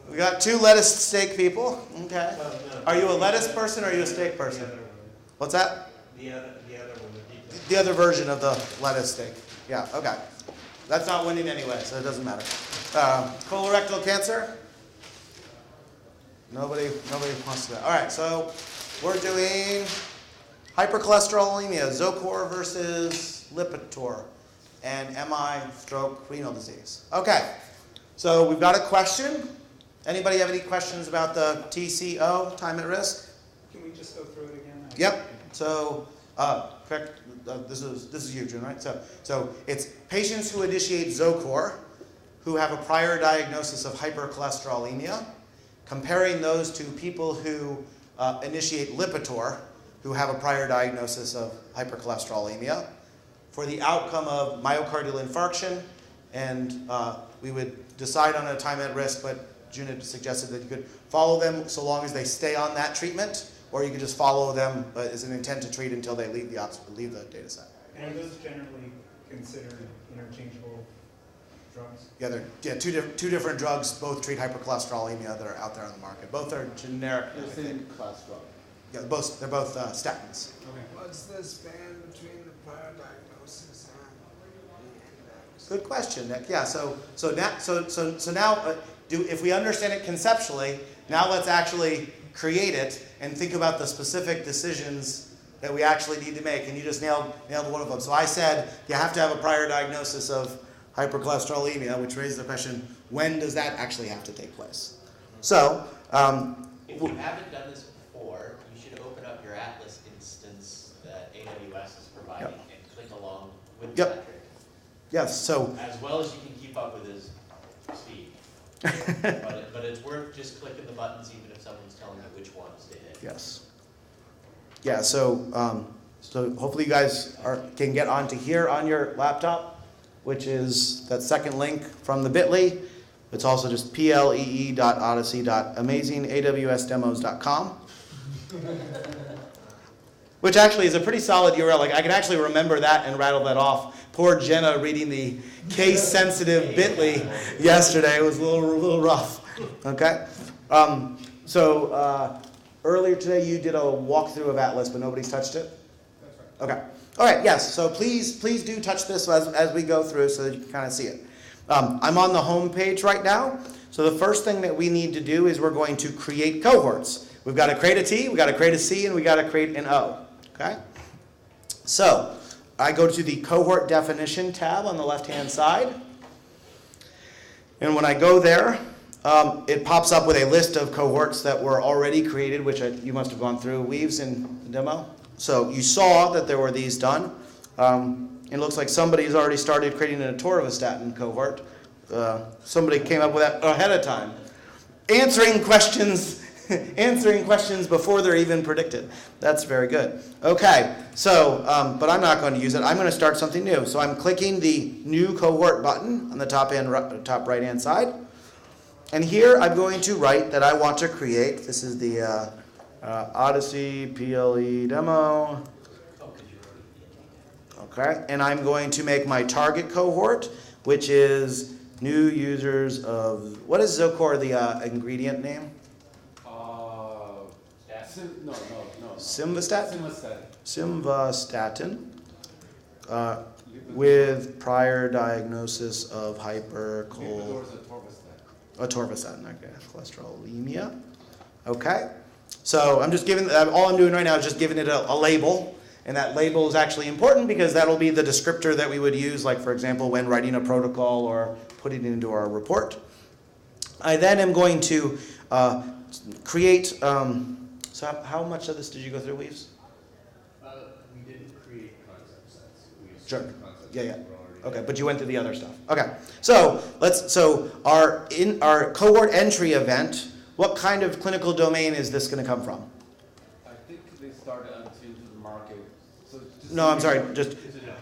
We got 2 lettuce steak people. Okay. Are you a lettuce person or are you a steak person? What's that? The other one, The other version of the lettuce steak. Yeah, okay. That's not winning anyway, so it doesn't matter. Colorectal cancer? Nobody wants to. All right, so we're doing hypercholesterolemia, Zocor versus Lipitor. and MI, stroke, renal disease. Okay, so we've got a question. Anybody have any questions about the TCO, time at risk? Can we just go through it again? Yep. So, correct. This is you, June, right? So it's patients who initiate Zocor, who have a prior diagnosis of hypercholesterolemia, comparing those to people who initiate Lipitor, who have a prior diagnosis of hypercholesterolemia, for the outcome of myocardial infarction, and we would decide on a time at risk, but June had suggested that you could follow them so long as they stay on that treatment, or you could just follow them as an intent to treat until they leave the data set. And are those generally considered interchangeable drugs? Yeah, two different drugs, both treat hypercholesterolemia that are out there on the market. Both are generic. The same class drug. Yeah, they're both statins. Okay. What's the span between the prior diagnosis and the index? Good question, Nick. Yeah. So now, if we understand it conceptually, now let's actually create it and think about the specific decisions that we actually need to make. And you just nailed one of them. So I said you have to have a prior diagnosis of hypercholesterolemia, which raises the question: when does that actually have to take place? So. If you haven't done this before, you should open up your Atlas instance that AWS is providing and click along with Patrick. Yes. So. As well as you can keep up with his speed. but it's worth just clicking the buttons even if someone's telling you which ones to hit. Yes. Yeah. So hopefully you guys can get onto here on your laptop, which is that second link from the bit.ly. It's also just plee.odyssey.amazingawsdemos.com, which actually is a pretty solid URL. Like I can actually remember that and rattle that off. Poor Jenna reading the case-sensitive bit.ly yesterday. It was a little rough. Okay. Earlier today you did a walkthrough of Atlas, but nobody's touched it. That's right. Okay. All right. Yes. So please do touch this as we go through, so that you can kind of see it. I'm on the home page right now. So the first thing that we need to do is we're going to create cohorts. We've got to create a T, we've got to create a C, and we've got to create an O. Okay? So I go to the Cohort Definition tab on the left-hand side. And when I go there, it pops up with a list of cohorts that were already created, which you must have gone through, Weaves, in the demo. So you saw that there were these done. It looks like somebody's already started creating an atorvastatin cohort. Somebody came up with that ahead of time. Answering questions before they're even predicted. That's very good. Okay, so, but I'm not going to use it. I'm going to start something new. So I'm clicking the New Cohort button on the top right-hand side. And here I'm going to write that I want to create, this is the Odyssey PLE demo. Okay, and I'm going to make my target cohort, which is new users of, what is Zocor, the ingredient name? Simvastatin? Simvastatin. With prior diagnosis of atorvastatin, okay, cholesterol-lemia. Okay, so I'm just giving, all I'm doing right now is just giving it a label. And that label is actually important because that'll be the descriptor that we would use, like, for example, when writing a protocol or putting it into our report. I then am going to create, so how much of this did you go through, Weaves? We didn't create concept sets. We just Sure. concept Yeah. sets were already Okay, but you went through the other stuff. Okay, so our cohort entry event, what kind of clinical domain is this going to come from? I think they started into the market. So No, I'm sorry. Just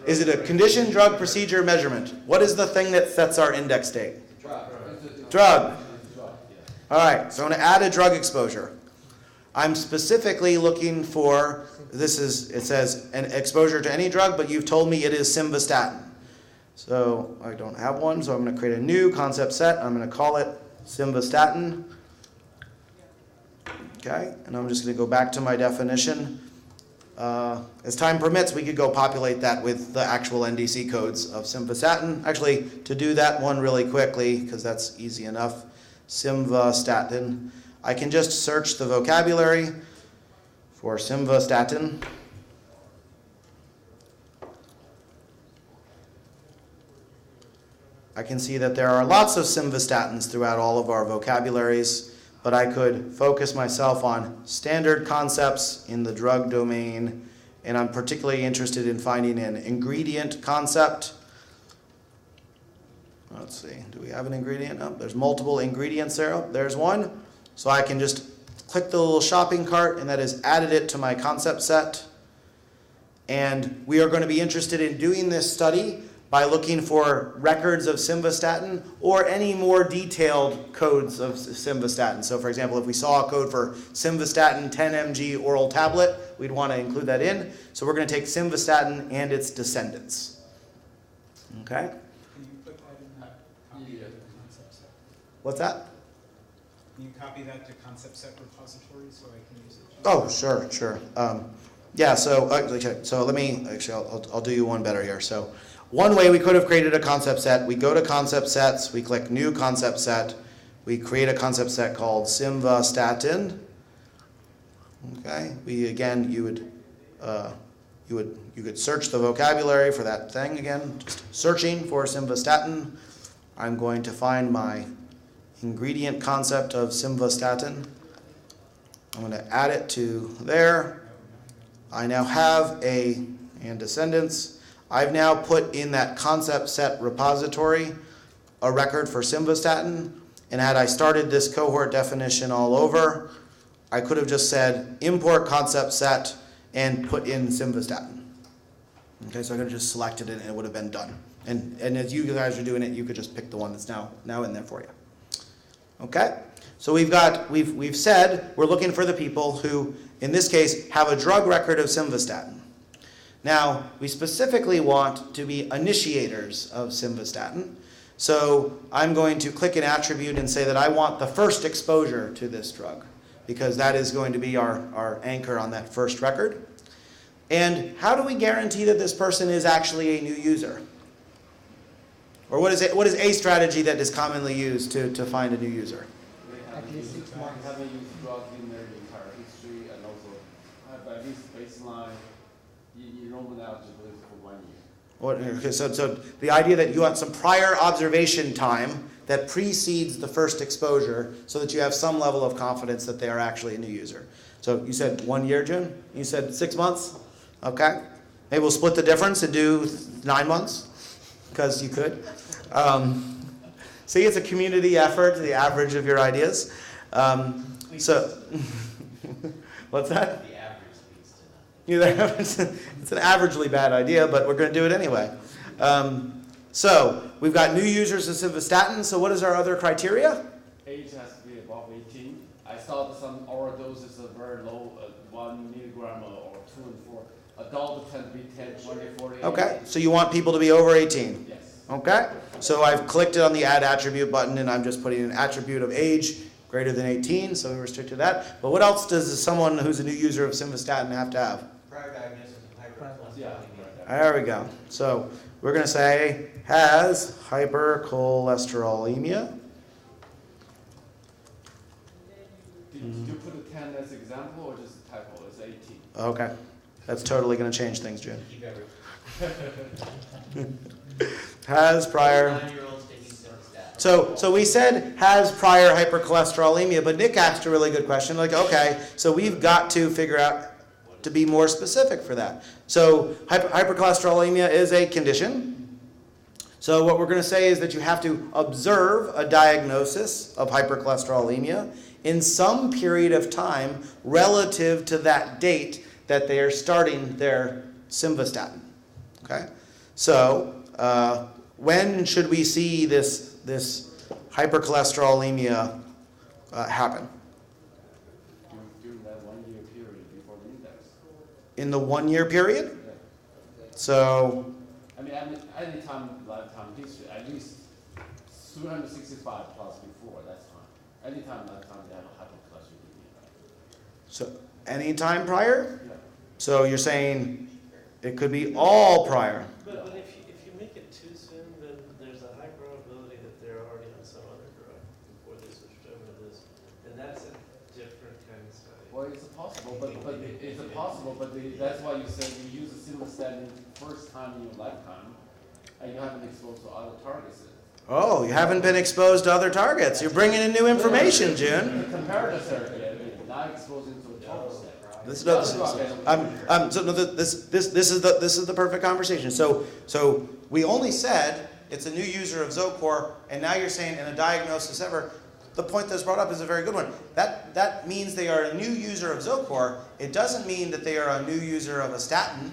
is it a condition, drug, procedure, measurement? What is the thing that sets our index date? Drug. All right. So I'm going to add a drug exposure. I'm specifically looking for it says an exposure to any drug, but you've told me it is simvastatin. So I don't have one, so I'm going to create a new concept set. I'm going to call it simvastatin. Okay, and I'm just going to go back to my definition. As time permits, we could go populate that with the actual NDC codes of simvastatin. Actually, to do that one really quickly, because that's easy enough, simvastatin, I can just search the vocabulary for simvastatin. I can see that there are lots of simvastatins throughout all of our vocabularies, but I could focus myself on standard concepts in the drug domain, and I'm particularly interested in finding an ingredient concept. Let's see, do we have an ingredient? Oh, there's multiple ingredients there. Oh, there's one. So I can just click the little shopping cart, and that has added it to my concept set. And we are going to be interested in doing this study by looking for records of simvastatin or any more detailed codes of simvastatin. So for example, if we saw a code for simvastatin 10 mg oral tablet, we'd want to include that in. So we're going to take simvastatin and its descendants. Okay? Can you put that in that copy of the concept set? What's that? Can you copy that to concept set repository so I can use it? Oh, sure. Yeah, so let me, actually, I'll do you one better here. So one way we could have created a concept set, we go to concept sets, we click new concept set, we create a concept set called simvastatin. Okay, you could search the vocabulary for that thing again, just searching for simvastatin. I'm going to find my ingredient concept of simvastatin. I'm going to add it to there. I now have and descendants. I've now put in that concept set repository a record for simvastatin, and had I started this cohort definition all over, I could have just said import concept set and put in simvastatin. Okay, so I could have just selected it and it would have been done. And as you guys are doing it, you could just pick the one that's now in there for you. Okay? So we've said we're looking for the people who, in this case, have a drug record of simvastatin. Now, we specifically want to be initiators of simvastatin. So I'm going to click an attribute and say that I want the first exposure to this drug, because that is going to be our anchor on that first record. And how do we guarantee that this person is actually a new user? Or what is a strategy that is commonly used to find a new user? Haven't used drugs in their entire history, and also have at least baseline enrollment eligibility for 1 year. Okay, so the idea that you want some prior observation time that precedes the first exposure so that you have some level of confidence that they are actually a new user. So you said 1 year, June? You said 6 months? Okay. Maybe we'll split the difference and do 9 months, because you could. See, it's a community effort, the average of your ideas. So, what's that? The average leads to nothing. It's an averagely bad idea, but we're going to do it anyway. So, we've got new users of simvastatin. So what is our other criteria? Age has to be above 18. I saw that some oral doses are very low, 1 milligram or 2 and 4. Adult tend to be 10, 20, 40. Okay, so you want people to be over 18. Yes. Okay, so I've clicked it on the add attribute button, and I'm just putting an attribute of age greater than 18, so we restricted that. But what else does someone who's a new user of simvastatin have to have? Prior diagnosis of hypercholesterolemia. Yeah. There we go. So we're going to say has hypercholesterolemia. Did you put a 10 as example or just a typo? It's 18. Okay, that's totally going to change things, June. Has prior. 9-year-olds taking simvastatin. So we said has prior hypercholesterolemia, but Nick asked a really good question. Like, okay, so we've got to figure out to be more specific for that. So hypercholesterolemia is a condition. So what we're going to say is that you have to observe a diagnosis of hypercholesterolemia in some period of time relative to that date that they are starting their simvastatin. Okay, so when should we see this hypercholesterolemia happen? During that 1 year period before the index. In the 1 year period? Yeah. So, I mean, any time lifetime history, at least 365 plus before, that's fine. Any time lifetime they have a hypercholesterolemia. so any time prior? Yeah. So you're saying it could be all prior. But if you make it too soon, then there's a high probability that they're already on some other drug before they switched over to this, and that's a different kind of study. Well, it's possible, but that's why you said you use a simvastatin first time in your lifetime, and you haven't exposed to other targets. Oh, you haven't been exposed to other targets. You're bringing in new information, June. The comparative therapy, not exposing to a total step. This is the perfect conversation. So we only said it's a new user of Zocor, and now you're saying in a diagnosis ever. The point that's brought up is a very good one. That means they are a new user of Zocor. It doesn't mean that they are a new user of a statin.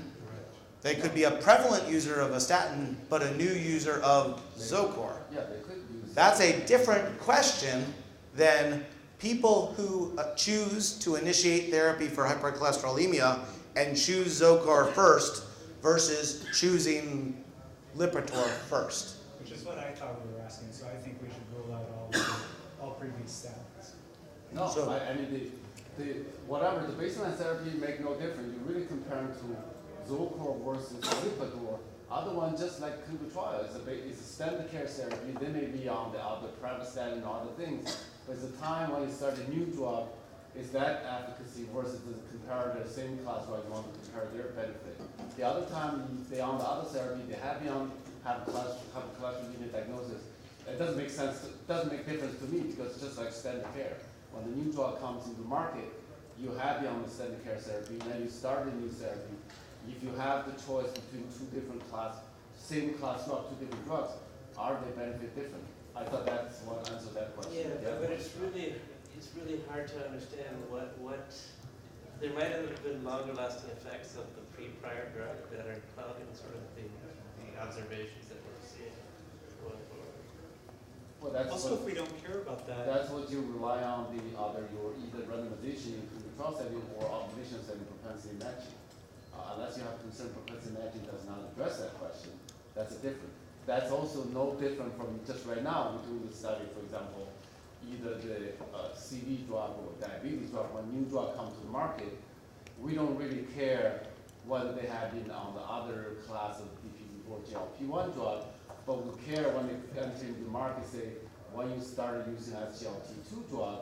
They could be a prevalent user of a statin, but a new user of Zocor. Yeah, they could use. That's a different question than people who choose to initiate therapy for hypercholesterolemia and choose Zocor first versus choosing Lipitor first. Which is what I thought we were asking, so I think we should rule out all previous statins. No, So- I mean, whatever, the baseline therapy make no difference. You really compare them to Zocor versus Lipitor. Other one, just like clinical trial, it's a standard care therapy. They may be on the other pravastatin and other things. But it's the time when you start a new drug, is that efficacy versus the comparator, same class drug, you want to compare their benefit. The other time they on the other therapy, they have hypercholesterolemia diagnosis. It doesn't make sense, doesn't make difference to me because it's just like standard care. When the new drug comes into the market, you have on the standard care therapy, then you start a new therapy. If you have the choice between two different same class drug, two different drugs, are they benefit different? I thought that's what answered that question. Yeah, but it's really hard to understand what there might have been longer lasting effects of the prior drug that are clouding sort of the observations that we're seeing going forward. Well, that's Also, what, if we don't care about that, that's what you rely on your either randomization in the trial setting or observation setting propensity matching. Unless you have concern propensity matching does not address that question, that's a different. That's also no different from just right now, we're doing the study, for example, either the CV drug or diabetes drug, when new drug comes to the market, we don't really care whether they have been on the other class of DPP or GLP-1 drug, but we care when they enter into the market, say, when you started using SGLT2 drug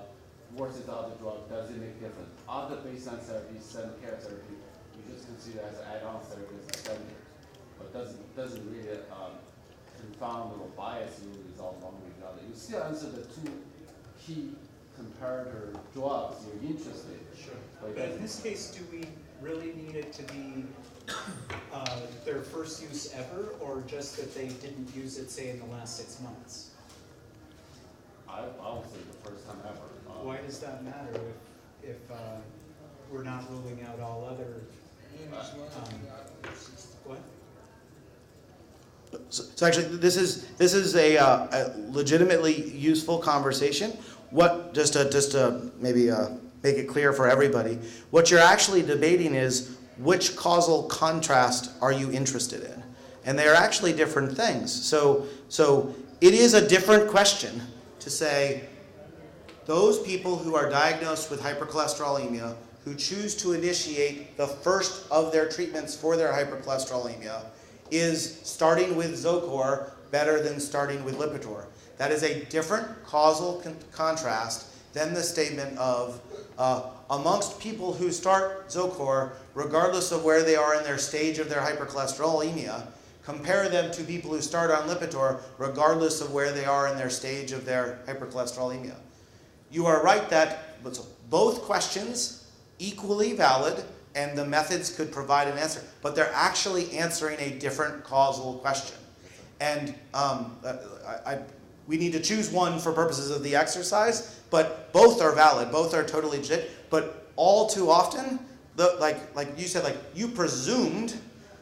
versus the other drug, does it make difference? Other baseline therapy, standard care therapy, you just consider as an add-on therapy as a standard, but doesn't really confound or bias you result one way or the other. You still answer the two key comparator drugs you're interested in. sure. But But in this case, do we really need it to be their first use ever, or just that they didn't use it, say, in the last 6 months? I would say the first time ever. Why does that matter if we're not ruling out all other? What? So actually, this is a legitimately useful conversation. Just to maybe make it clear for everybody, what you're actually debating is which causal contrast are you interested in, and they are actually different things. So it is a different question to say those people who are diagnosed with hypercholesterolemia who choose to initiate the first of their treatments for their hypercholesterolemia is starting with Zocor better than starting with Lipitor. That is a different causal contrast than the statement of amongst people who start Zocor, regardless of where they are in their stage of their hypercholesterolemia, compare them to people who start on Lipitor, regardless of where they are in their stage of their hypercholesterolemia. You are right that both questions equally valid, and the methods could provide an answer, but they're actually answering a different causal question. And we need to choose one for purposes of the exercise, but both are valid, both are totally legit. But all too often, like you said, you presumed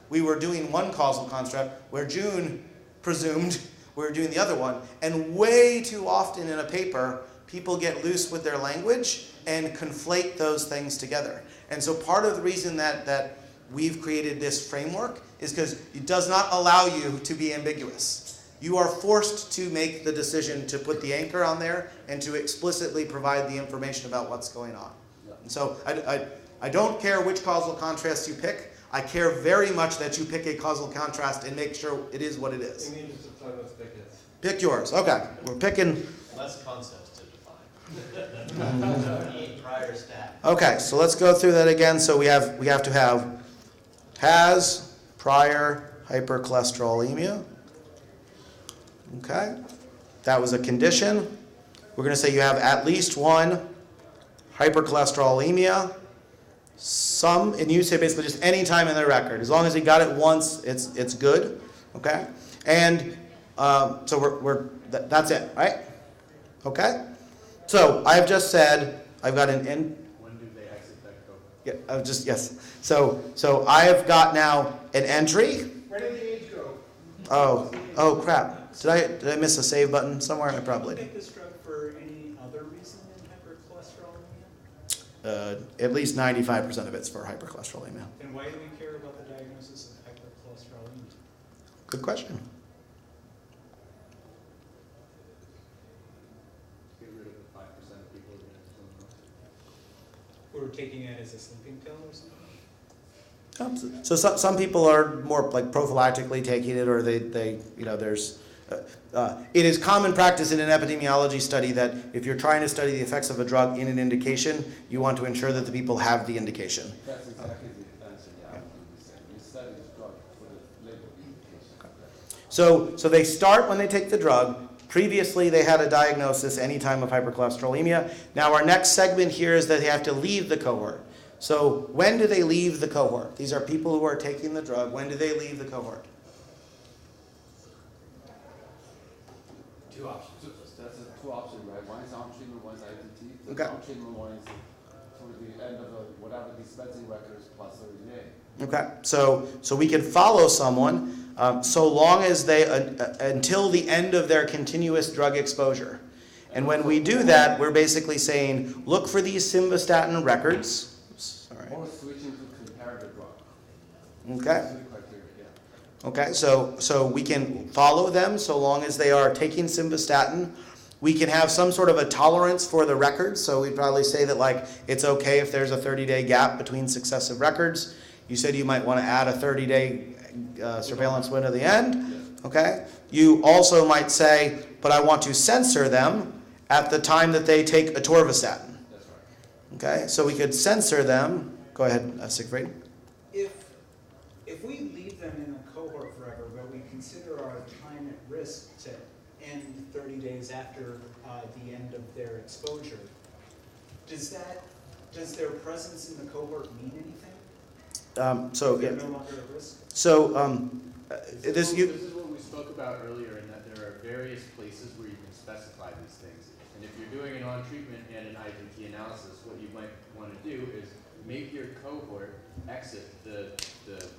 we were doing one causal construct, where June presumed we were doing the other one. And way too often in a paper, people get loose with their language and conflate those things together. And so part of the reason that we've created this framework is because it does not allow you to be ambiguous. You are forced to make the decision to put the anchor on there and to explicitly provide the information about what's going on. And so I don't care which causal contrast you pick. I care very much that you pick a causal contrast and make sure it is what it is. Pick yours. Okay. We're picking. Less concepts to define. Need prior stat. Okay, so let's go through that again. So we have to have has prior hypercholesterolemia. Okay. That was a condition. We're going to say you have at least one hypercholesterolemia. Some, and you say basically just any time in their record. As long as he got it once, it's good. Okay? And so that's it, right? Okay? So I've just said I've got an end. When do they exit that cohort? Yeah, yes. So I've got now an entry. Where did the age go? Oh crap. Did I miss a save button somewhere? I probably Did you did. take this drug for any other reason than hypercholesterolemia? At least 95% of it's for hypercholesterolemia. And why do we care about the diagnosis of hypercholesterolemia? Good question. Get rid of the 5% of people who Who are taking it as a sleeping pill or something? So some people are more like prophylactically taking it, or they there's. It is common practice in an epidemiology study that if you're trying to study the effects of a drug in an indication, you want to ensure that the people have the indication. That's exactly the answer, yeah. You study this drug for the label indication. So they start when they take the drug. Previously, they had a diagnosis any time of hypercholesterolemia. Now our next segment here is that they have to leave the cohort. So when do they leave the cohort? These are people who are taking the drug. When do they leave the cohort? Two options. That's a two options, right? One is on treatment, one is ITT. The Okay. on treatment one is toward the end of whatever dispensing records plus 30 days. Okay, so we can follow someone so long as they until the end of their continuous drug exposure. And when we do that, we're basically saying, look for these simvastatin records. Sorry. Or switching to comparative drug. Okay. That's the criteria, yeah. Okay, so we can follow them so long as they are taking simvastatin. We can have some sort of a tolerance for the records, so we'd probably say that like it's okay if there's a 30-day gap between successive records. You said you might want to add a 30-day surveillance window at the end. Okay. You also might say, but I want to censor them at the time that they take atorvastatin. That's right. Okay, so we could censor them. Go ahead, Siegfried. If we leave them in a cohort forever, but we consider our time at risk to end 30 days after the end of their exposure, does their presence in the cohort mean anything? So If they're yeah. no longer at risk? So This is what we spoke about earlier, in that there are various places where you can specify these things. And if you're doing an on-treatment and an ITT analysis, what you might want to do is make your cohort exit the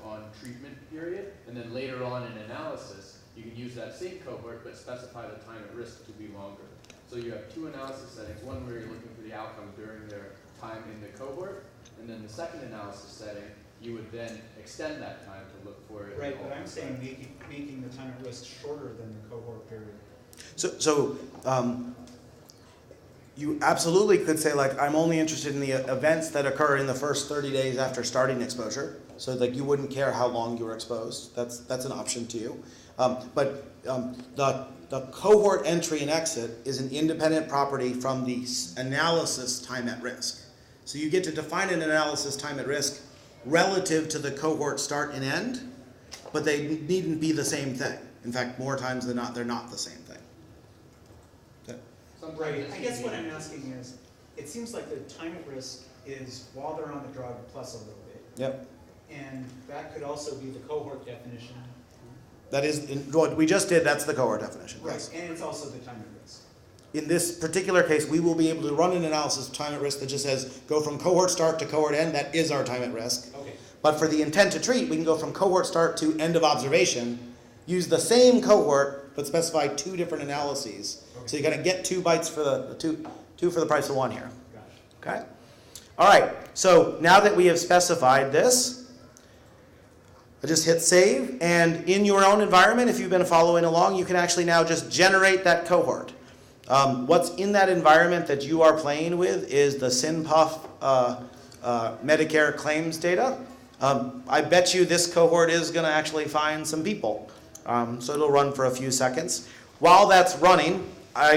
on-treatment period, and then later on in analysis, you can use that same cohort, but specify the time at risk to be longer. So you have two analysis settings, one where you're looking for the outcome during their time in the cohort, and then the second analysis setting, you would then extend that time to look for it. Right, but I'm saying making the time at risk shorter than the cohort period. So you absolutely could say, like, I'm only interested in the events that occur in the first 30 days after starting exposure. So like you wouldn't care how long you were exposed. That's an option to you. But the cohort entry and exit is an independent property from the analysis time at risk. So you get to define an analysis time at risk relative to the cohort start and end, but they needn't be the same thing. In fact, more times than not, they're not the same thing. Right, I guess what I'm asking is, it seems like the time at risk is while they're on the drug plus a little bit. Yep. And that could also be the cohort definition. That is, what we just did, that's the cohort definition. Yes. And it's also the time at risk. In this particular case, we will be able to run an analysis of time at risk that just says, go from cohort start to cohort end. That is our time at risk. Okay. But for the intent to treat, we can go from cohort start to end of observation, use the same cohort, but specify two different analyses. Okay. So you're going to get 2 bites for the two for the price of 1 here. Got it. Okay? All right. So now that we have specified this, I just hit save. And in your own environment, if you've been following along, you can actually now just generate that cohort. What's in that environment that you are playing with is the SINPUF Medicare claims data. I bet you this cohort is going to actually find some people. So it'll run for a few seconds. While that's running,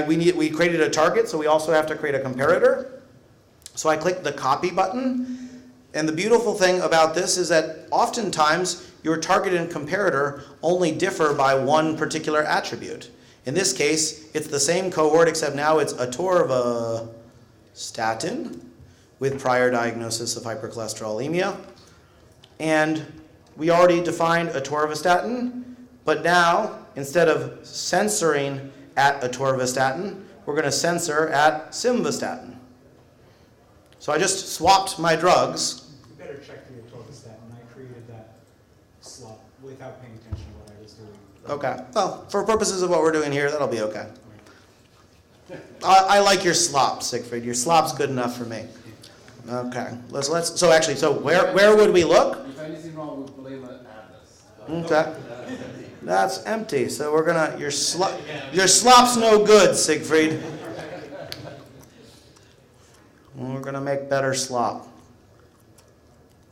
we created a target, so we also have to create a comparator. So I click the copy button. And the beautiful thing about this is that oftentimes your target and comparator only differ by one particular attribute. In this case, it's the same cohort, except now it's atorvastatin with prior diagnosis of hypercholesterolemia. And we already defined atorvastatin, but now, instead of censoring at atorvastatin, we're going to censor at simvastatin. So I just swapped my drugs. You better check the atorvastatin. I created that slot without paying attention to what I was doing. Okay. Well, for purposes of what we're doing here, that'll be okay. I like your slop, Siegfried. Your slop's good enough for me. Okay. So where would we look? If anything wrong, we blame Atlas. Okay. That's empty. So we're gonna your slop's no good, Siegfried. We're gonna make better slop.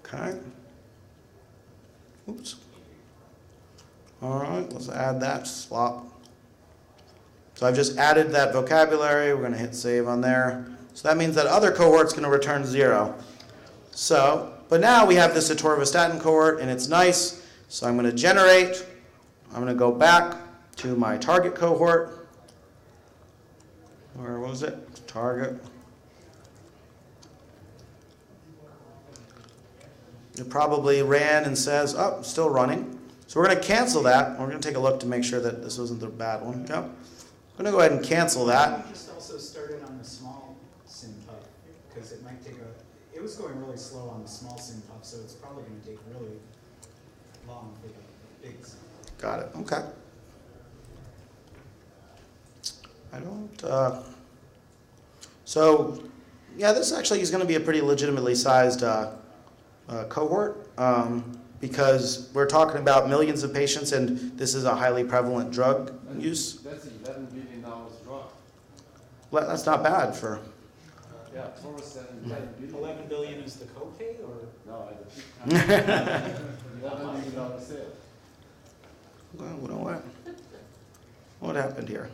Okay. Oops. All right, let's add that slop. So I've just added that vocabulary. We're gonna hit save on there. So that means that other cohort's gonna return 0. So, but now we have this atorvastatin cohort and it's nice. So I'm gonna generate. I'm going to go back to my target cohort. Where was it? Target. It probably ran and says, oh, still running. So we're going to cancel that. We're going to take a look to make sure that this wasn't the bad one. Yep. I'm going to go ahead and cancel that. We just also started on the small sim pub because it might take it was going really slow on the small sim pub, so it's probably going to take really long for the big sim. Got it. Okay. I don't. So, yeah, this actually is going to be a pretty legitimately sized cohort because we're talking about millions of patients, and this is a highly prevalent drug use. That's $11 billion drug. Well, that's not bad for. Yeah, 4-7, 10 billion. 11 billion is the copay, or No, at the peak time. $11 billion sale. Well, you know what? What happened here?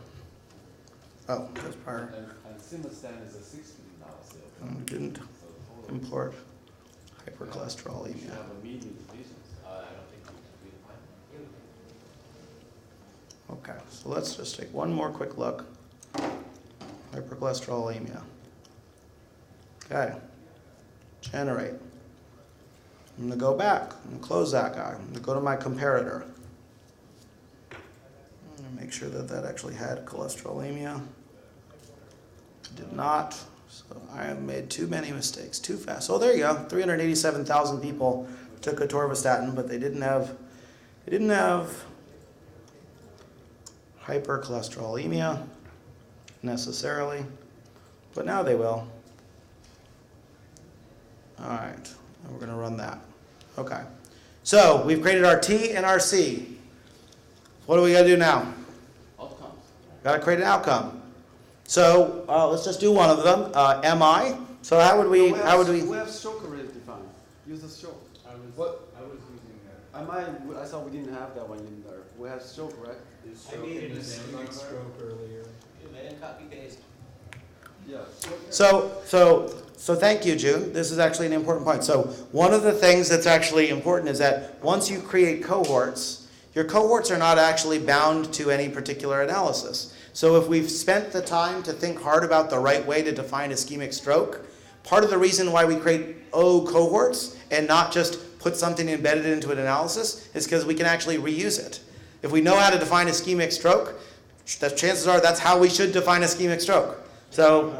Oh, that's prior. And simvastatin is a $6 billion sale. We didn't So total, import you hypercholesterolemia. should have a median patients. I don't think we define Okay, so let's just take one more quick look. Hypercholesterolemia. Okay. Generate. I'm going to go back. I'm going to close that guy. I'm going to go to my comparator. I'm going to make sure that that actually had cholesterolemia. It did not. So I have made too many mistakes, too fast. Oh, there you go. 387,000 people took atorvastatin, but they didn't have hypercholesterolemia necessarily, but now they will. All right, and we're going to run that. Okay, so we've created our T and our C. What do we got to do now? Outcomes. Got to create an outcome. So let's just do one of them. MI. So how would we? We have stroke already defined. Use the stroke. I was using that. I thought we didn't have that one in there. We have stroke, right? I made an ischemic stroke earlier. You made a copy paste. Yeah. So thank you, June. This is actually an important point. So one of the things that's actually important is that once you create cohorts, your cohorts are not actually bound to any particular analysis. So if we've spent the time to think hard about the right way to define ischemic stroke, part of the reason why we create O cohorts and not just put something embedded into an analysis is because we can actually reuse it. If we know how to define ischemic stroke, the chances are that's how we should define ischemic stroke. So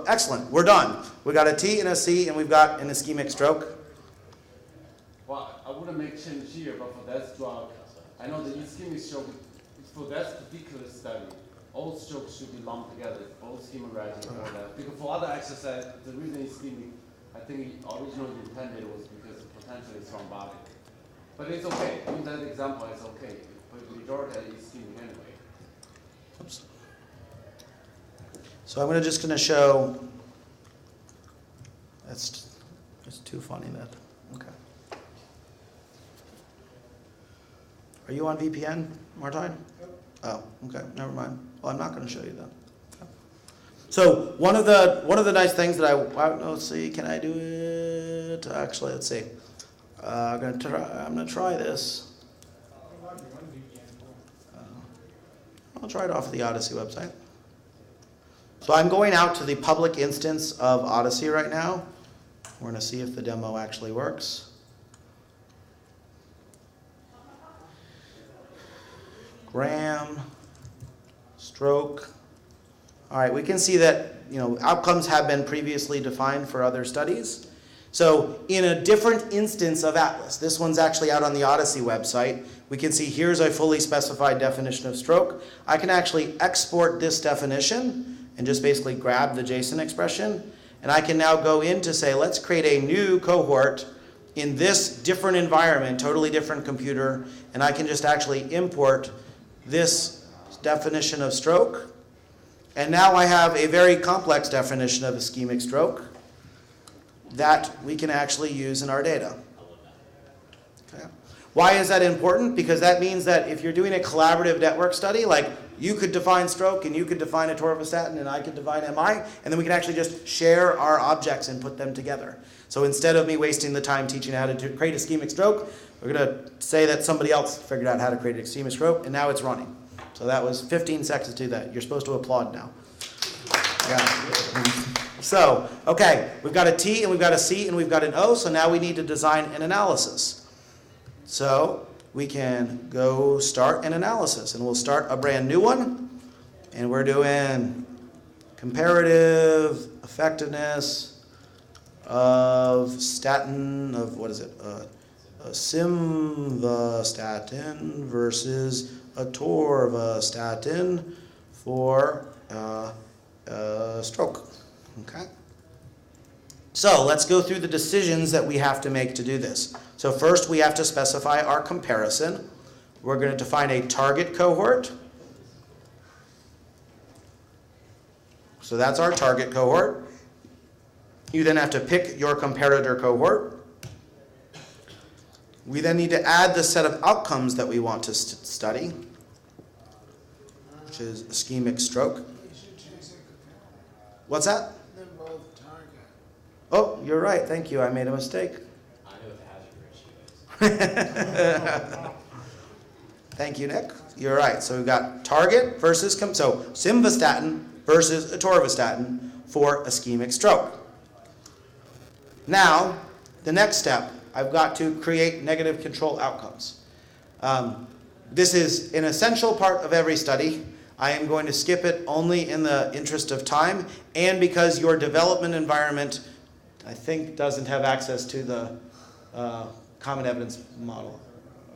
excellent. We're done. We got a T and a C, and we've got an ischemic stroke. Well, I wouldn't make change here, but for that drug, I know the ischemic stroke, for that particular study, all strokes should be lumped together, both hemorrhagic and all that. Because for other exercise, the reason ischemic, I think originally intended was because potentially it's thrombotic. But it's okay. In that example, it's okay. But the majority is ischemic anyway. Oops. So I'm just going to show. It's too funny that. Okay. Are you on VPN, Martine? Oh, okay. Never mind. Well, I'm not going to show you that. Okay. So one of the nice things that let's see. Can I do it? Actually, let's see. I'm gonna try this. I'll try it off of the OHDSI website. So I'm going out to the public instance of OHDSI right now. We're going to see if the demo actually works. Gram, stroke. All right, we can see that outcomes have been previously defined for other studies. So in a different instance of Atlas, this one's actually out on the OHDSI website, we can see here's a fully specified definition of stroke. I can actually export this definition and just basically grab the JSON expression. And I can now go in to say, let's create a new cohort in this different environment, totally different computer. And I can just actually import this definition of stroke. And now I have a very complex definition of ischemic stroke that we can actually use in our data. Okay. Why is that important? Because that means that if you're doing a collaborative network study, like you could define stroke and you could define atorvastatin and I could define MI, and then we can actually just share our objects and put them together. So instead of me wasting the time teaching how to create ischemic stroke, we're going to say that somebody else figured out how to create an ischemic stroke, and now it's running. So that was 15 seconds to do that. You're supposed to applaud now. Yeah. So, okay, we've got a T and we've got a C and we've got an O, so now we need to design an analysis. So we can go start an analysis, and we'll start a brand new one, and we're doing comparative effectiveness of statin, of what is it, simvastatin versus atorvastatin for stroke. Okay. So let's go through the decisions that we have to make to do this. So first we have to specify our comparison. We're going to define a target cohort. So that's our target cohort. You then have to pick your comparator cohort. We then need to add the set of outcomes that we want to study, which is ischemic stroke. What's that? They're both target. Oh, you're right. Thank you. I made a mistake. I know what the hazard ratio is. Thank you, Nick. You're right. So we've got target versus, so simvastatin versus atorvastatin for ischemic stroke. Now, the next step, I've got to create negative control outcomes. This is an essential part of every study. I am going to skip it only in the interest of time, and because your development environment, I think, doesn't have access to the common evidence model,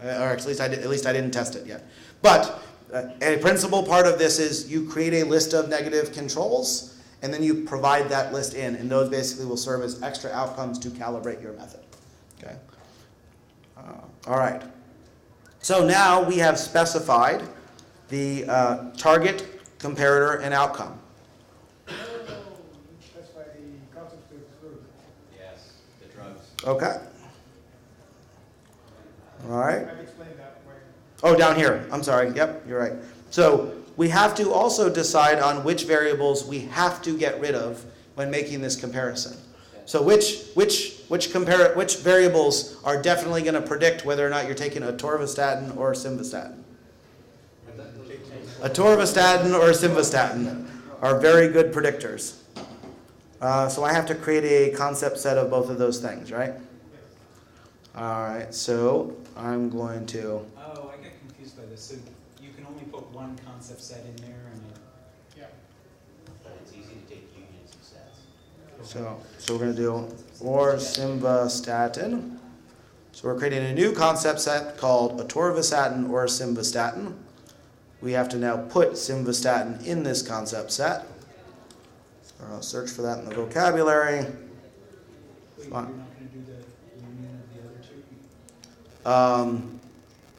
or at least I didn't test it yet. But a principal part of this is you create a list of negative controls, and then you provide that list in, and those basically will serve as extra outcomes to calibrate your method. Okay. All right. So now we have specified the target, comparator, and outcome. Specify the concepts to exclude. Yes, the drugs. Okay. All right. I've explained that way. Oh, down here. I'm sorry. Yep, you're right. So we have to also decide on which variables we have to get rid of when making this comparison. So which variables are definitely going to predict whether or not you're taking atorvastatin or simvastatin? Atorvastatin or simvastatin are very good predictors. So I have to create a concept set of both of those things, right? All right, so I'm going to... Oh, I got confused by this. So you can only put one concept set in there, and Yeah. But it's easy to take unions of sets. So we're going to do or simvastatin. So we're creating a new concept set called atorvastatin or simvastatin. We have to now put simvastatin in this concept set. So I'll search for that in the vocabulary. wait, you're not going to do the union of the other two?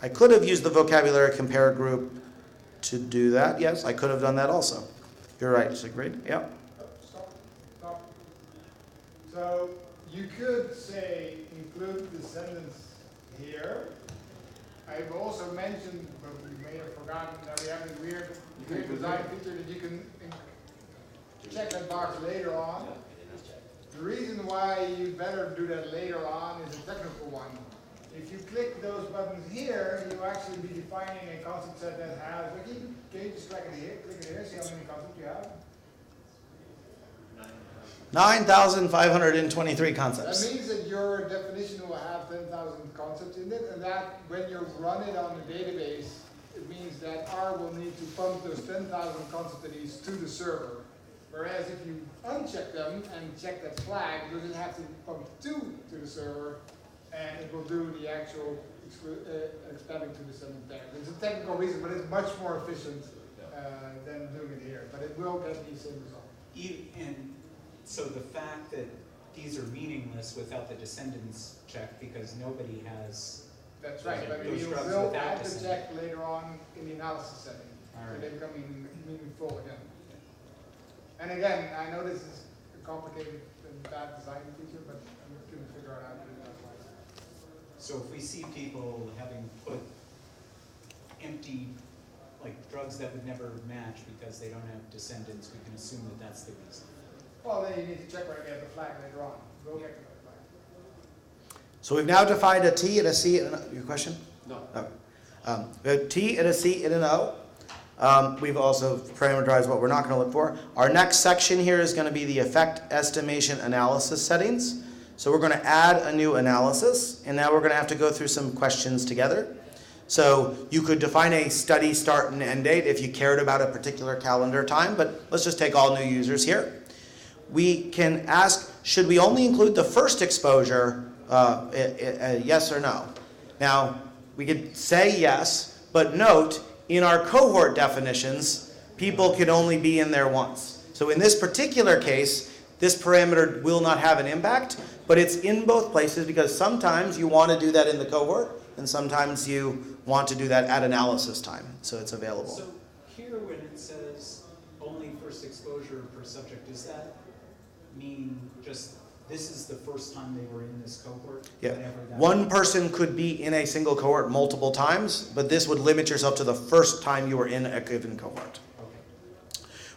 I could have used the vocabulary compare group to do that. Yes, I could have done that also. You're right, Sigrid. Yep. Stop. So you could say include the sentence here. I've also mentioned, but we may have forgotten, that we have a weird design feature that you can check that box later on. The reason why you better do that later on is a technical one. If you click those buttons here, you actually be defining a concept set that has, can you just click it here, see how many concepts you have? 9,523 concepts. That means that your definition will have 10,000 concepts in it, and that when you run it on the database, it means that R will need to pump those 10,000 concept IDs to the server. Whereas if you uncheck them and check that flag, it doesn't have to pump 2 to the server, and it will do the actual expanding to the descending there. It's a technical reason, but it's much more efficient than doing it here. But it will get the same result. And so the fact that these are meaningless without the descendants check because nobody has. That's right, but those you drugs will without add the descendants. check later on in the analysis setting. All right. So they become meaningful again. And again, I know this is a complicated and bad design feature, but I'm going to figure out how to do that. So if we see people having put empty, like drugs that would never match because they don't have descendants, we can assume that that's the reason. Well, then you need to check where they have the flag later on. We'll get to that flag. So we've now defined a T and a C and your question? No. Oh. We have T and a C and an O. We've also parameterized what we're not going to look for. Our next section here is going to be the effect estimation analysis settings. So we're going to add a new analysis, and now we're going to have to go through some questions together. So you could define a study start and end date if you cared about a particular calendar time, but let's just take all new users here. We can ask, should we only include the first exposure, yes or no? Now, we could say yes, but note, in our cohort definitions, people can only be in there once. So in this particular case, this parameter will not have an impact, but it's in both places because sometimes you want to do that in the cohort, and sometimes you want to do that at analysis time, so it's available. So here when it says only first exposure per subject, does that mean just this is the first time they were in this cohort? Yeah. That One person could be in a single cohort multiple times, but this would limit yourself to the first time you were in a given cohort. Okay.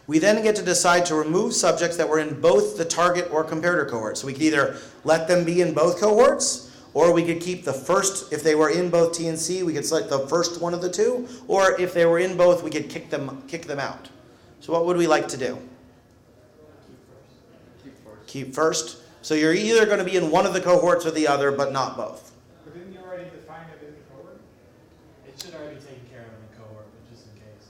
We then get to decide to remove subjects that were in both the target or comparator cohorts. So we could either let them be in both cohorts, or we could keep the first, if they were in both T and C, we could select the first one of the two, or if they were in both, we could kick them out. So what would we like to do? Keep first. So you're either going to be in one of the cohorts or the other, but not both. But didn't you already define it in the cohort? It should already be taken care of in the cohort, but just in case.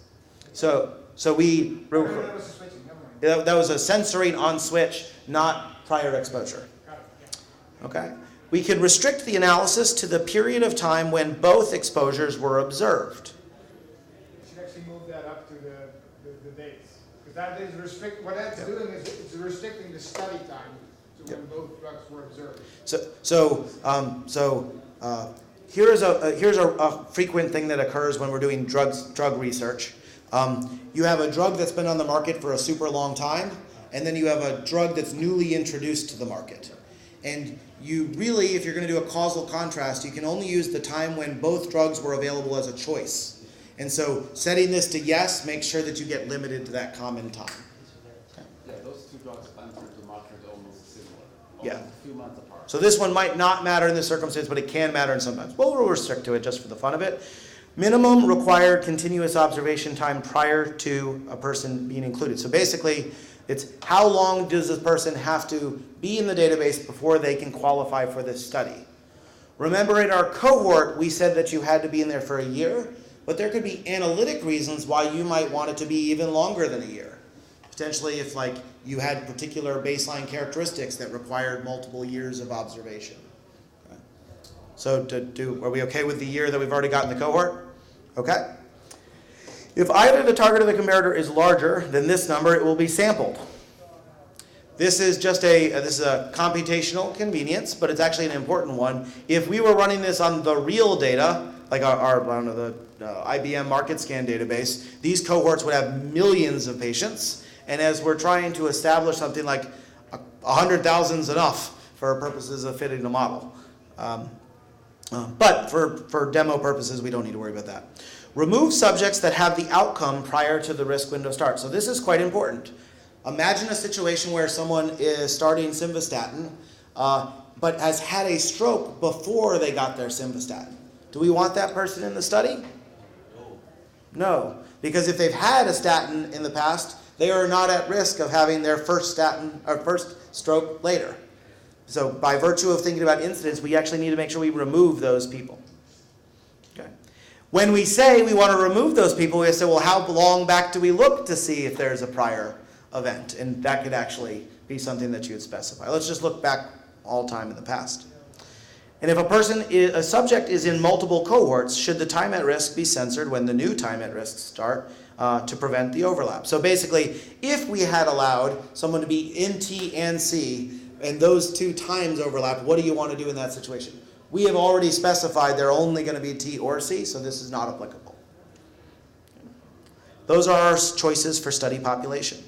So we... No, that was a switching, never mind. That was a censoring on switch, not prior exposure. Got it, yeah. Okay? We could restrict the analysis to the period of time when both exposures were observed. You should actually move that up to the dates. Because that is what that's doing is it's restricting the study time to when both drugs were observed. Here's a frequent thing that occurs when we're doing drug research. You have a drug that's been on the market for a super long time, and then you have a drug that's newly introduced to the market. And you really, if you're going to do a causal contrast, you can only use the time when both drugs were available as a choice. And so setting this to yes makes sure that you get limited to that common time. Yeah, those two drugs entered the market almost similar. Yeah. Almost a few months apart. So this one might not matter in this circumstance, but it can matter in sometimes. Well, we'll restrict to it just for the fun of it. Minimum required continuous observation time prior to a person being included. So basically, it's how long does this person have to be in the database before they can qualify for this study. Remember in our cohort, we said that you had to be in there for a year, but there could be analytic reasons why you might want it to be even longer than a year. Potentially if you had particular baseline characteristics that required multiple years of observation. Okay. So are we okay with the year that we've already got in the cohort? Okay. If either the target or the comparator is larger than this number, it will be sampled. This is just a computational convenience, but it's actually an important one. If we were running this on the real data, like the IBM market scan database, these cohorts would have millions of patients. And as we're trying to establish something like 100,000 is enough for purposes of fitting the model. But for demo purposes, we don't need to worry about that. Remove subjects that have the outcome prior to the risk window start. So this is quite important. Imagine a situation where someone is starting simvastatin. but has had a stroke before they got their simvastatin. Do we want that person in the study? No, because if they've had a statin in the past, they are not at risk of having their first stroke later. So by virtue of thinking about incidence, we actually need to make sure we remove those people. Okay. When we say we want to remove those people, we say, well, how long back do we look to see if there's a prior event? And that could actually be something that you would specify. Let's just look back all time in the past. And if a subject is in multiple cohorts, should the time at risk be censored when the new time at risk start to prevent the overlap? So basically, if we had allowed someone to be in T and C, and those two times overlap, what do you want to do in that situation? We have already specified they're only going to be T or C, so this is not applicable. Those are our choices for study population.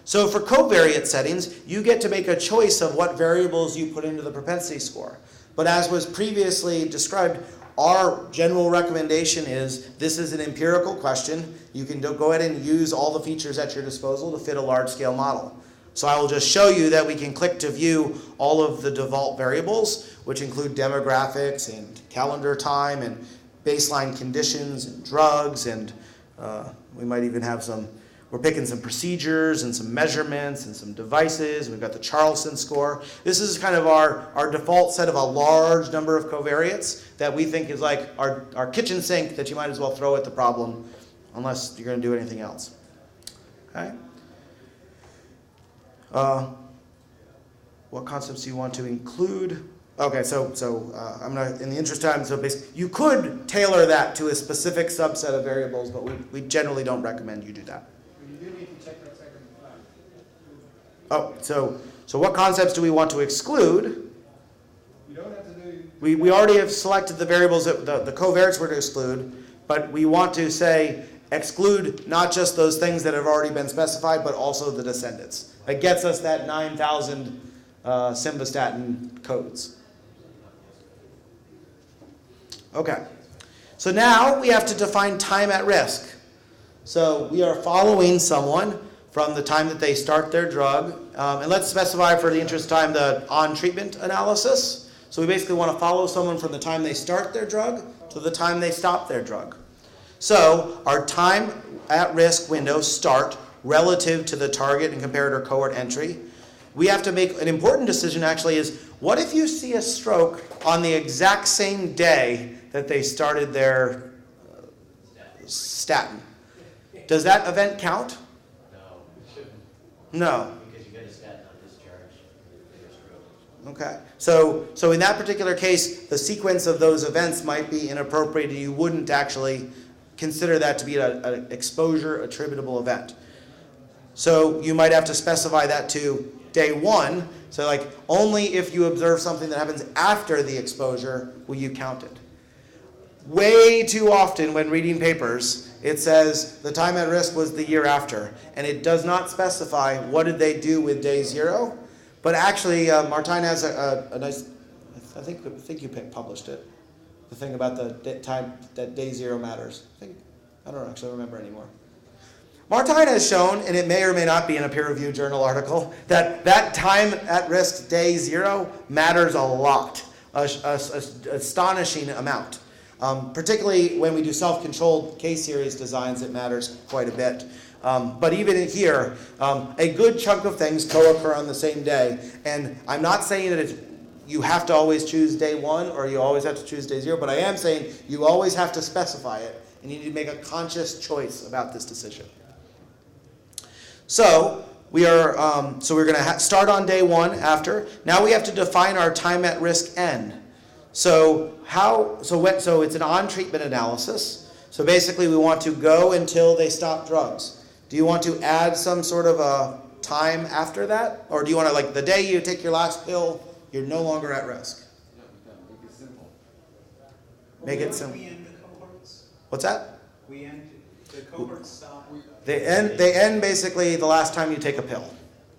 So for covariate settings, you get to make a choice of what variables you put into the propensity score. But as was previously described, our general recommendation is this is an empirical question. You can go ahead and use all the features at your disposal to fit a large-scale model. So I will just show you that we can click to view all of the default variables, which include demographics and calendar time and baseline conditions and drugs, and we might even have we're picking some procedures and some measurements and some devices. We've got the Charleston score. This is kind of our default set of a large number of covariates that we think is like our kitchen sink that you might as well throw at the problem unless you're going to do anything else. Okay? What concepts do you want to include? Okay, so I'm gonna, in the interest of time, so basically, you could tailor that to a specific subset of variables, but we generally don't recommend you do that. You do need to check that second line. Oh, so what concepts do we want to exclude? You don't have to do. We already have selected the variables that the covariates we're to exclude, but we want to say exclude not just those things that have already been specified, but also the descendants. That gets us that 9,000 simvastatin codes. Okay, so now we have to define time at risk. So we are following someone from the time that they start their drug, and let's specify for the interest of time the on-treatment analysis. So we basically want to follow someone from the time they start their drug to the time they stop their drug. So our time at risk windows start relative to the target and comparator cohort entry. We have to make an important decision actually is, what if you see a stroke on the exact same day that they started their statin? Does that event count? No, it shouldn't. No. Because you get a statin on discharge, you get a stroke. Okay. So in that particular case, the sequence of those events might be inappropriate and you wouldn't actually consider that to be an exposure attributable event. So you might have to specify that to day one. So like only if you observe something that happens after the exposure will you count it. Way too often when reading papers, it says the time at risk was the year after, and it does not specify what did they do with day 0. But actually, Martijn has a nice, I think you published it, the thing about the time that day 0 matters. I don't actually remember anymore. Martijn has shown, and it may or may not be in a peer-reviewed journal article, that time at risk day 0 matters a lot, an astonishing amount. Particularly when we do self-controlled case series designs, it matters quite a bit. But even in here, a good chunk of things co-occur on the same day. And I'm not saying that you have to always choose day 1 or you always have to choose day 0, but I am saying you always have to specify it, and you need to make a conscious choice about this decision. So we're going to start on day 1 after. Now we have to define our time at risk end. So it's an on-treatment analysis. So basically we want to go until they stop drugs. Do you want to add some sort of a time after that? Or do you want to, like, the day you take your last pill, you're no longer at risk? Yeah, we can make it simple. Make it simple. We end the cohorts. What's that? We end the cohorts stop. They end basically the last time you take a pill.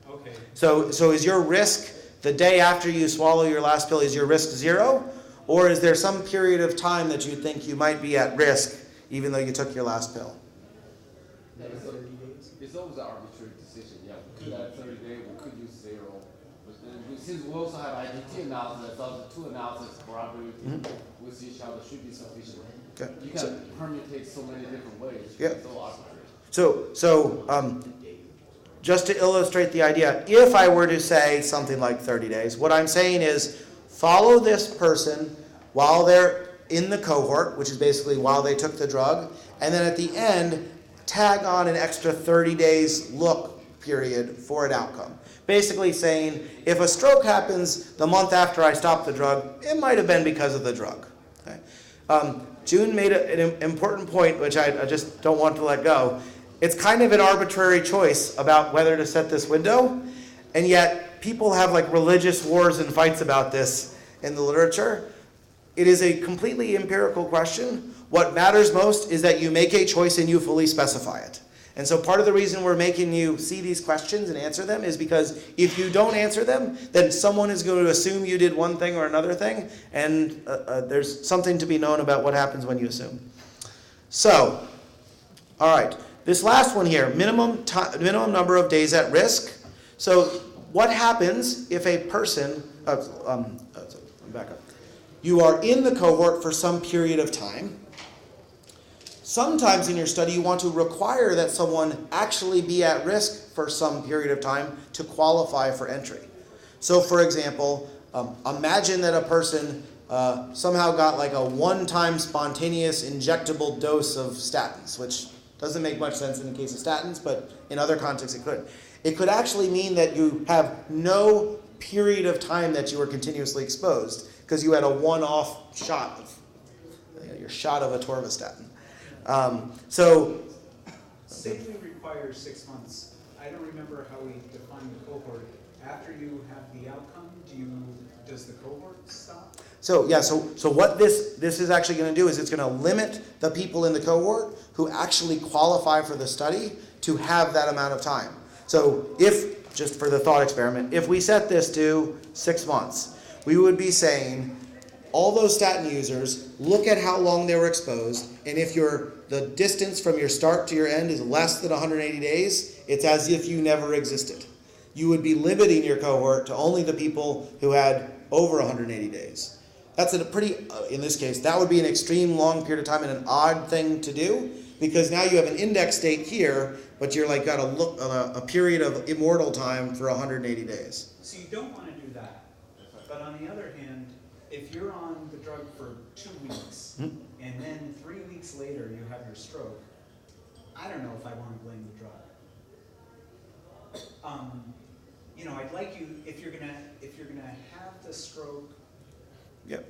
Okay. So is your risk the day after you swallow your last pill, is your risk 0? Or is there some period of time that you think you might be at risk even though you took your last pill? It's always an arbitrary decision. Yeah, we could add 30 days, we could use 0. But then we since we also have ITT analysis, I thought the two analyses collaborating with each other should be sufficient. Okay. You can permutate so many different ways. Yeah. It's so arbitrary. So just to illustrate the idea, if I were to say something like 30 days, what I'm saying is follow this person while they're in the cohort, which is basically while they took the drug, and then at the end, tag on an extra 30 days look period for an outcome. Basically saying, if a stroke happens the month after I stopped the drug, it might have been because of the drug. Okay? June made an important point, which I just don't want to let go. It's kind of an arbitrary choice about whether to set this window, and yet people have like religious wars and fights about this in the literature. It is a completely empirical question. What matters most is that you make a choice and you fully specify it. And so part of the reason we're making you see these questions and answer them is because if you don't answer them, then someone is going to assume you did one thing or another thing, and there's something to be known about what happens when you assume. So, all right, this last one here, minimum number of days at risk. So what happens if a person, back up. You are in the cohort for some period of time. Sometimes in your study you want to require that someone actually be at risk for some period of time to qualify for entry. So for example, imagine that a person somehow got like a one-time spontaneous injectable dose of statins, which doesn't make much sense in the case of statins, but in other contexts it could. It could actually mean that you have no period of time that you were continuously exposed because you had a one-off shot of your shot of atorvastatin. Say we require 6 months. I don't remember how we define the cohort. After you have the outcome, does the cohort stop? So what this is actually going to do is it's going to limit the people in the cohort who actually qualify for the study to have that amount of time. So if, just for the thought experiment, if we set this to 6 months, we would be saying, all those statin users, look at how long they were exposed, and if the distance from your start to your end is less than 180 days, it's as if you never existed. You would be limiting your cohort to only the people who had over 180 days. That's a pretty, in this case, that would be an extreme long period of time and an odd thing to do, because now you have an index date here, but you're like got a period of immortal time for 180 days. So you don't want to do that. But on the other hand, if you're on the drug for 2 weeks, and then 3 weeks later you have your stroke, I don't know if I want to blame the drug. I'd like you, if you're gonna have the stroke. Yep.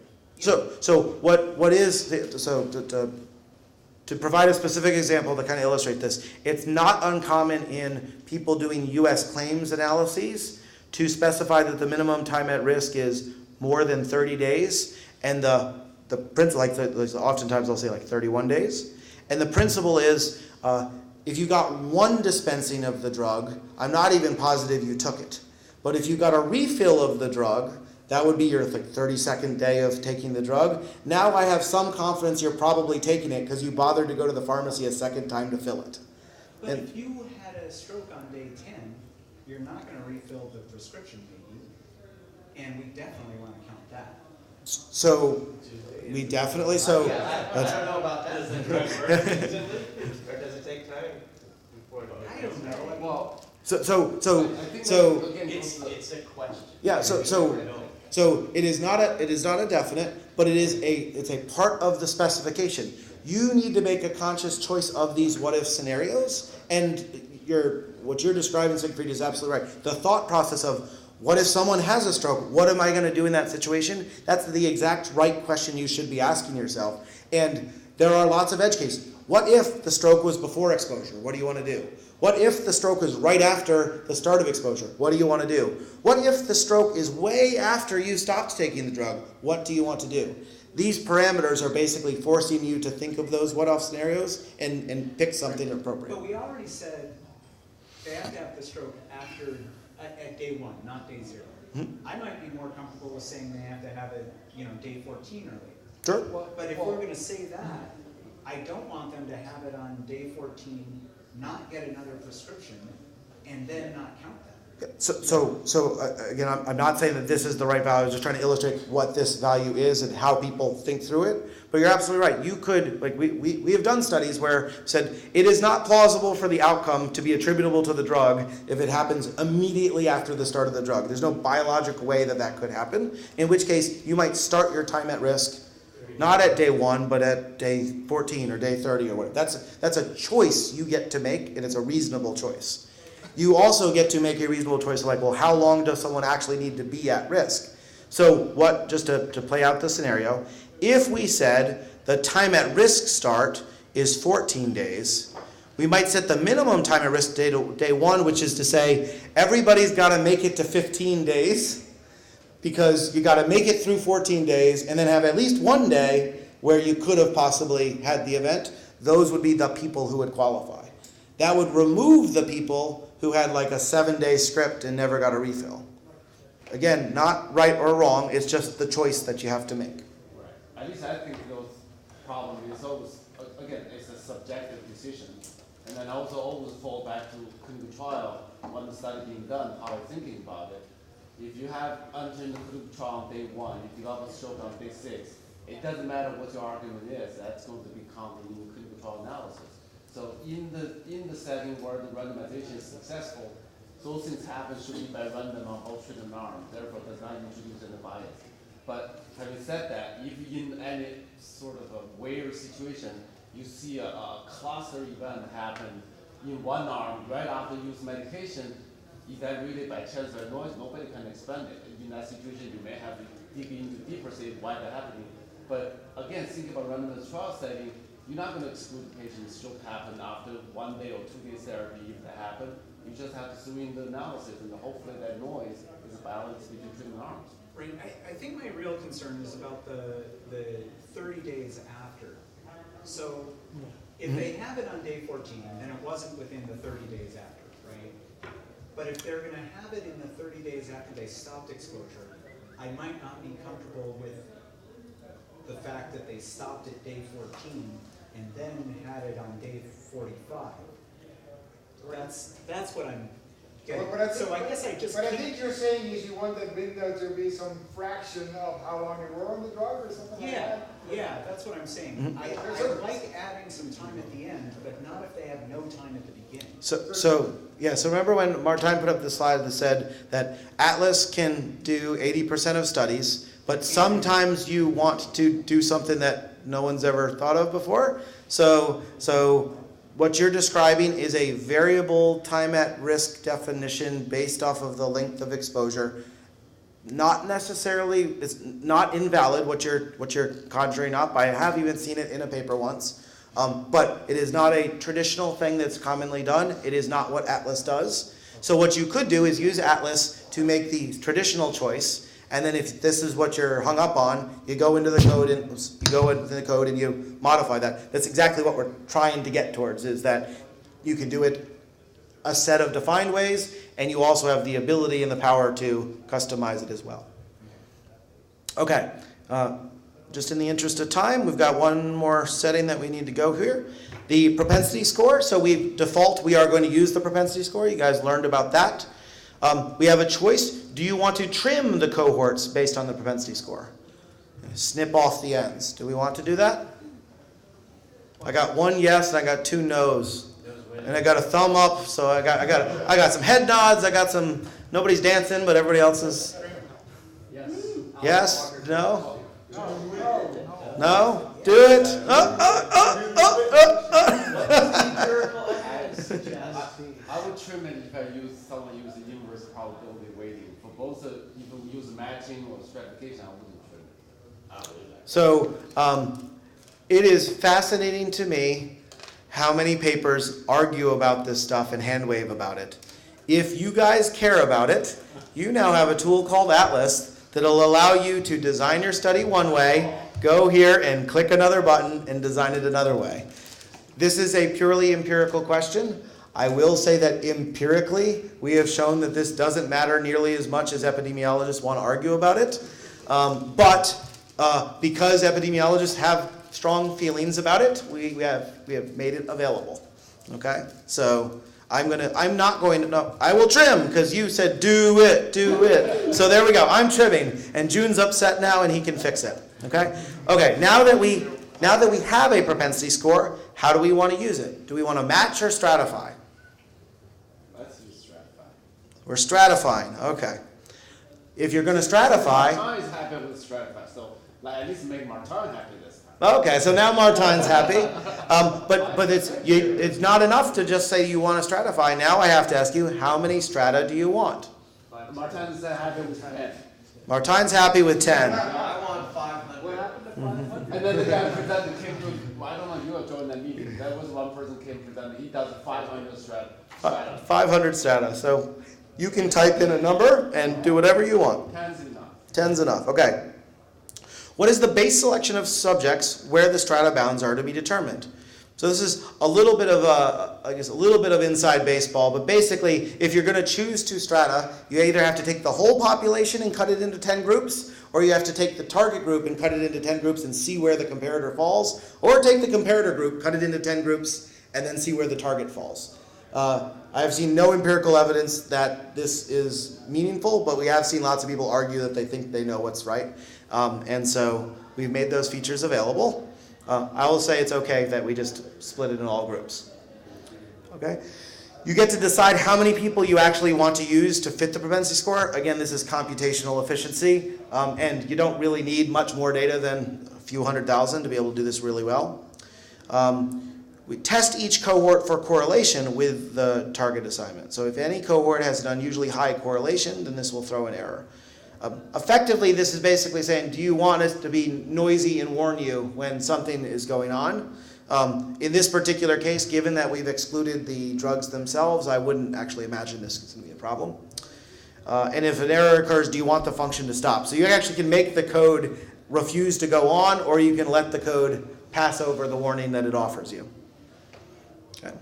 To provide a specific example to kind of illustrate this, it's not uncommon in people doing U.S. claims analyses to specify that the minimum time at risk is more than 30 days, and the principle, oftentimes I'll say like 31 days, and the principle is if you got one dispensing of the drug, I'm not even positive you took it, but if you got a refill of the drug, that would be your 32nd day of taking the drug. Now I have some confidence you're probably taking it because you bothered to go to the pharmacy a second time to fill it. But if you had a stroke on day 10, you're not going to refill the prescription maybe, and we definitely want to count that. So we definitely, I don't know about that. Does it take time before it I don't know. Well, So I think again, It's a question. yeah, so it is not a definite, but it's a part of the specification. You need to make a conscious choice of these what if scenarios, and what you're describing, Siegfried, is absolutely right. The thought process of what if someone has a stroke? What am I going to do in that situation? That's the exact right question you should be asking yourself. And there are lots of edge cases. What if the stroke was before exposure? What do you want to do? What if the stroke is right after the start of exposure? What do you want to do? What if the stroke is way after you stopped taking the drug? What do you want to do? These parameters are basically forcing you to think of those what-if scenarios and pick something appropriate. But we already said they have to have the stroke at day 1, not day 0. I might be more comfortable with saying they have to have it, day 14 or later. Sure. But if we're going to say that, I don't want them to have it on day 14, not get another prescription, and then not count that. Again, I'm not saying that this is the right value. I'm just trying to illustrate what this value is and how people think through it. But you're absolutely right. You could, like we have done studies where said it is not plausible for the outcome to be attributable to the drug if it happens immediately after the start of the drug. There's no biologic way that that could happen, in which case you might start your time at risk not at day 1, but at day 14 or day 30 or whatever. That's a choice you get to make, and it's a reasonable choice. You also get to make a reasonable choice like, well, how long does someone actually need to be at risk? So just to play out the scenario, if we said the time at risk start is 14 days, we might set the minimum time at risk day 1, which is to say everybody's got to make it to 15 days, because you got to make it through 14 days and then have at least one day where you could have possibly had the event. Those would be the people who would qualify. That would remove the people who had like a 7-day script and never got a refill. Again, not right or wrong, it's just the choice that you have to make. Right. At least I think those problems is always, again, it's a subjective decision. And then also always fall back to clinical trial, when the study being done, how I'm thinking about it. If you have entered the clinical trial on day 1, you develop a stroke on day 6, it doesn't matter what your argument is, that's going to be counted in the clinical trial analysis. So in the setting where the randomization is successful, those things happen should be by random on both treatment arms, therefore does not introduce any bias. But having said that, if in any sort of a weird situation, you see a cluster event happen in one arm right after you use medication, is that really by chance or noise? Nobody can explain it. In that situation, you may have to dig into deeper, say why that happening. But again, think about randomized trial setting, you're not going to exclude the patient's stroke happen after 1 day or 2 days therapy if that happened. You just have to do in the analysis, and hopefully that noise is a balance between treatment arms. Right. I think my real concern is about the 30 days after. So if they have it on day 14, then it wasn't within the 30 days after, right? But if they're going to have it in the 30 days after they stopped exposure, I might not be comfortable with the fact that they stopped at day 14 and then had it on day 45. That's what I'm getting. So I guess I just. But I think you're saying is you want that window to be some fraction of how long you were on the drug or something like that? Yeah, that's what I'm saying. I like adding some time at the end, but not if they have no time at the beginning. So remember when Martijn put up the slide that said that Atlas can do 80% of studies, but sometimes you want to do something that no one's ever thought of before? So what you're describing is a variable time at risk definition based off of the length of exposure. Not necessarily, it's not invalid what you're conjuring up. I have even seen it in a paper once. But it is not a traditional thing that's commonly done. It is not what Atlas does. So what you could do is use Atlas to make the traditional choice, and then if this is what you're hung up on, you go into the code and you modify that. That's exactly what we're trying to get towards, is that you can do it a set of defined ways, and you also have the ability and the power to customize it as well. Okay. Just in the interest of time, we've got one more setting that we need to go here. The propensity score. So we are going to use the propensity score. You guys learned about that. We have a choice. Do you want to trim the cohorts based on the propensity score? Snip off the ends. Do we want to do that? I got one yes and I got 2 no's. And I got a thumb up, so I got some head nods, I got some, nobody's dancing, but everybody else is. Yes? No? No? Do it. I would trim it if someone use the inverse probability weighting. For both, if you use matching or stratification, I wouldn't trim it. So it is fascinating to me how many papers argue about this stuff and hand wave about it. If you guys care about it, you now have a tool called Atlas that'll allow you to design your study one way, go here and click another button and design it another way. This is a purely empirical question. I will say that empirically, we have shown that this doesn't matter nearly as much as epidemiologists want to argue about it. But because epidemiologists have strong feelings about it, we have made it available. Okay? So I'm not going to, no, I will trim because you said do it. So there we go, I'm trimming. And June's upset now and he can fix it, okay? Okay, now that we have a propensity score, how do we want to use it? Do we want to match or stratify? Let's use stratify. We're stratifying, okay. If you're going to stratify... Martin is happy with stratify, so like, at least make Martin happy this time. Okay, so now Martine's happy. But it's not enough to just say you want to stratify. Now I have to ask you, how many strata do you want? Martin is happy with 10. Martine's happy with 10. I want 500. What happened to 500? And then the guy presented came to, well, I don't know, you were joining that meeting. There was one person came presenting, he does 500 strata. 500 strata. So you can type in a number and do whatever you want. 10's enough. 10's enough, okay. What is the base selection of subjects where the strata bounds are to be determined? So this is a little bit of a little bit of inside baseball, but basically, if you're going to choose 2 strata, you either have to take the whole population and cut it into 10 groups, or you have to take the target group and cut it into 10 groups and see where the comparator falls, or take the comparator group, cut it into 10 groups, and then see where the target falls. I have seen no empirical evidence that this is meaningful, but we have seen lots of people argue that they think they know what's right. And so we've made those features available. I will say it's okay that we just split it in all groups. Okay? You get to decide how many people you actually want to use to fit the propensity score. Again, this is computational efficiency, and you don't really need much more data than a few 100,000 to be able to do this really well. We test each cohort for correlation with the target assignment. So if any cohort has an unusually high correlation, then this will throw an error. Effectively, this is basically saying, do you want us to be noisy and warn you when something is going on? In this particular case, given that we've excluded the drugs themselves, I wouldn't actually imagine this is going to be a problem. And if an error occurs, do you want the function to stop? So you actually can make the code refuse to go on, or you can let the code pass over the warning that it offers you. Okay.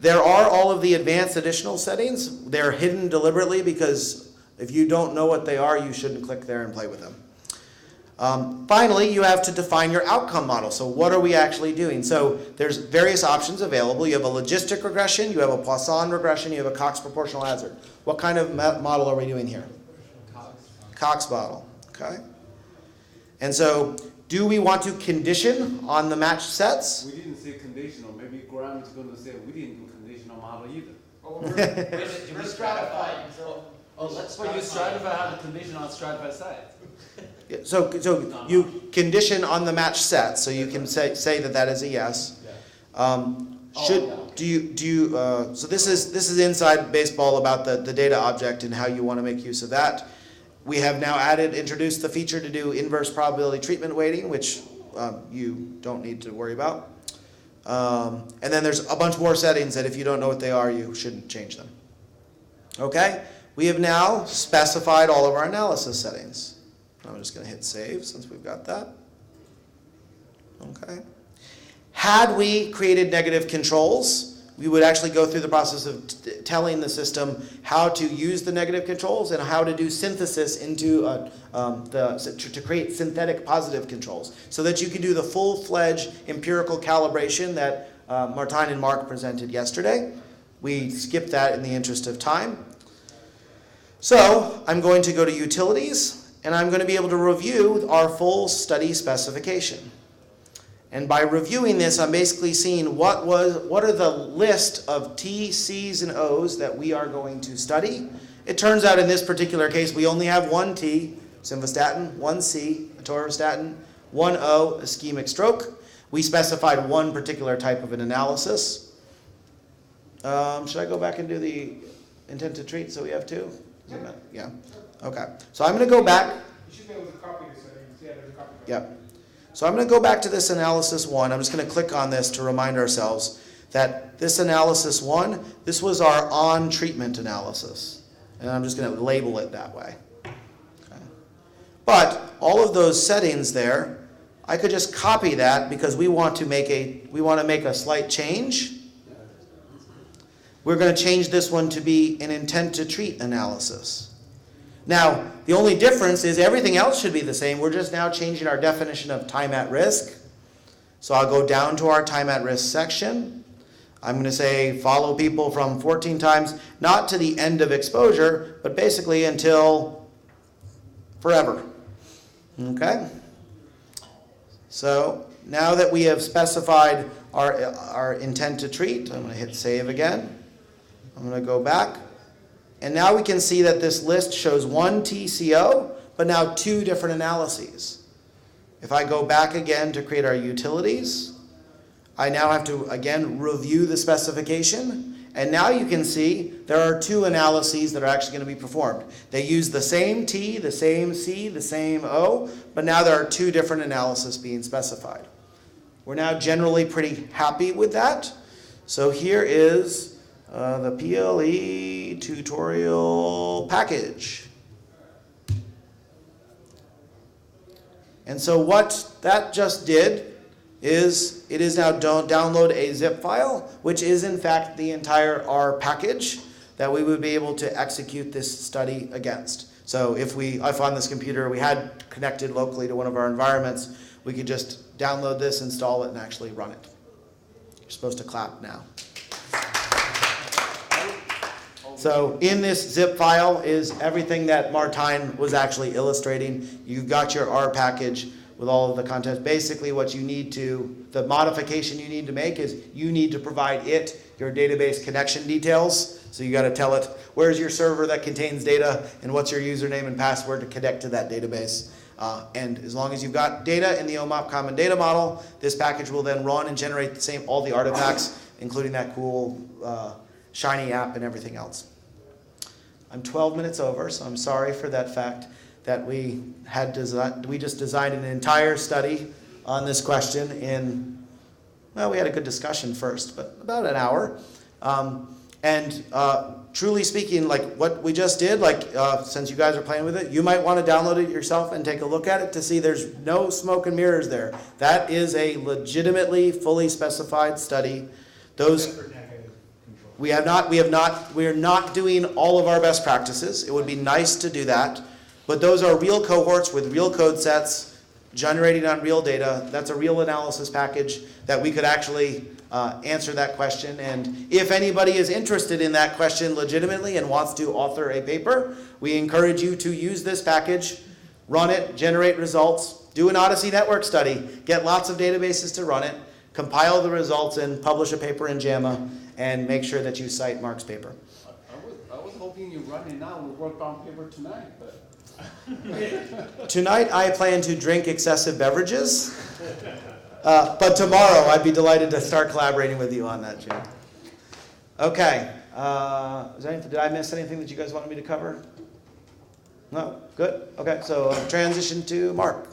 There are all of the advanced additional settings. They're hidden deliberately because if you don't know what they are, you shouldn't click there and play with them. Finally, you have to define your outcome model. So what are we actually doing? So there's various options available. You have a logistic regression, you have a Poisson regression, you have a Cox proportional hazard. What kind of model are we doing here? Cox model, okay? And so do we want to condition on the matched sets? We didn't say conditional. Maybe Graham is going to say we didn't do conditional model either. Oh, we're stratifying, so. Oh, let's you stratify how the condition on stratify side. Yeah, so you condition on the matched set, so you can say that is a yes. So this is inside baseball about the data object and how you want to make use of that. We have now introduced the feature to do inverse probability treatment weighting, which you don't need to worry about. And then there's a bunch more settings that if you don't know what they are, you shouldn't change them. Okay, we have now specified all of our analysis settings. I'm just going to hit save since we've got that. Okay. Had we created negative controls, we would actually go through the process of telling the system how to use the negative controls and how to do synthesis into to create synthetic positive controls so that you can do the full-fledged empirical calibration that Martijn and Mark presented yesterday. We skipped that in the interest of time. So I'm going to go to utilities, and I'm going to be able to review our full study specification. And by reviewing this, I'm basically seeing what are the list of T, C's, and O's that we are going to study. It turns out in this particular case, we only have one T, simvastatin, one C, atorvastatin, one O, ischemic stroke. We specified one particular type of an analysis. Should I go back and do the intent to treat so we have two? Yeah. Okay. So I'm going to go back. You should be able to copy this. Yeah, there's a copy. Yep. So I'm going to go back to this analysis 1. I'm just going to click on this to remind ourselves that this analysis 1, this was our on-treatment analysis. And I'm just going to label it that way. Okay. But all of those settings there, I could just copy that because we want to make a slight change. We're going to change this one to be an intent to treat analysis. Now, the only difference is everything else should be the same. We're just now changing our definition of time at risk. So I'll go down to our time at risk section. I'm going to say follow people from 14 times, not to the end of exposure, but basically until forever. Okay? So now that we have specified our intent to treat, I'm going to hit save again. I'm going to go back. And now we can see that this list shows one TCO, but now two different analyses. If I go back again to create our utilities, I now have to, again, review the specification. And now you can see there are two analyses that are actually going to be performed. They use the same T, the same C, the same O, but now there are two different analyses being specified. We're now generally pretty happy with that. So here is the PLE tutorial package. And so what that just did is it is now download a zip file, which is in fact the entire R package that we would be able to execute this study against. So if on this computer we had connected locally to one of our environments, we could just download this, install it, and actually run it. You're supposed to clap now. So in this zip file is everything that Martijn was actually illustrating. You've got your R package with all of the content. Basically what you need to, the modification you need to make is you need to provide it your database connection details. So you got to tell it where's your server that contains data and what's your username and password to connect to that database. And as long as you've got data in the OMOP Common Data Model, this package will then run and generate all the artifacts, including that cool Shiny app and everything else. I'm 12 minutes over, so I'm sorry for that fact that we just designed an entire study on this question in, well, we had a good discussion first, but about an hour. Truly speaking, like what we just did, since you guys are playing with it, you might want to download it yourself and take a look at it to see there's no smoke and mirrors there. That is a legitimately fully specified study. We are not doing all of our best practices. It would be nice to do that, but those are real cohorts with real code sets generating on real data. That's a real analysis package that we could actually answer that question. And if anybody is interested in that question legitimately and wants to author a paper, we encourage you to use this package, run it, generate results, do an Odyssey network study, get lots of databases to run it, compile the results and publish a paper in JAMA, and make sure that you cite Mark's paper. I was hoping you run it now. We worked on paper tonight, but Tonight I plan to drink excessive beverages, but tomorrow I'd be delighted to start collaborating with you on that, Jim. Okay, did I miss anything that you guys wanted me to cover? No? Good? Okay, so transition to Mark.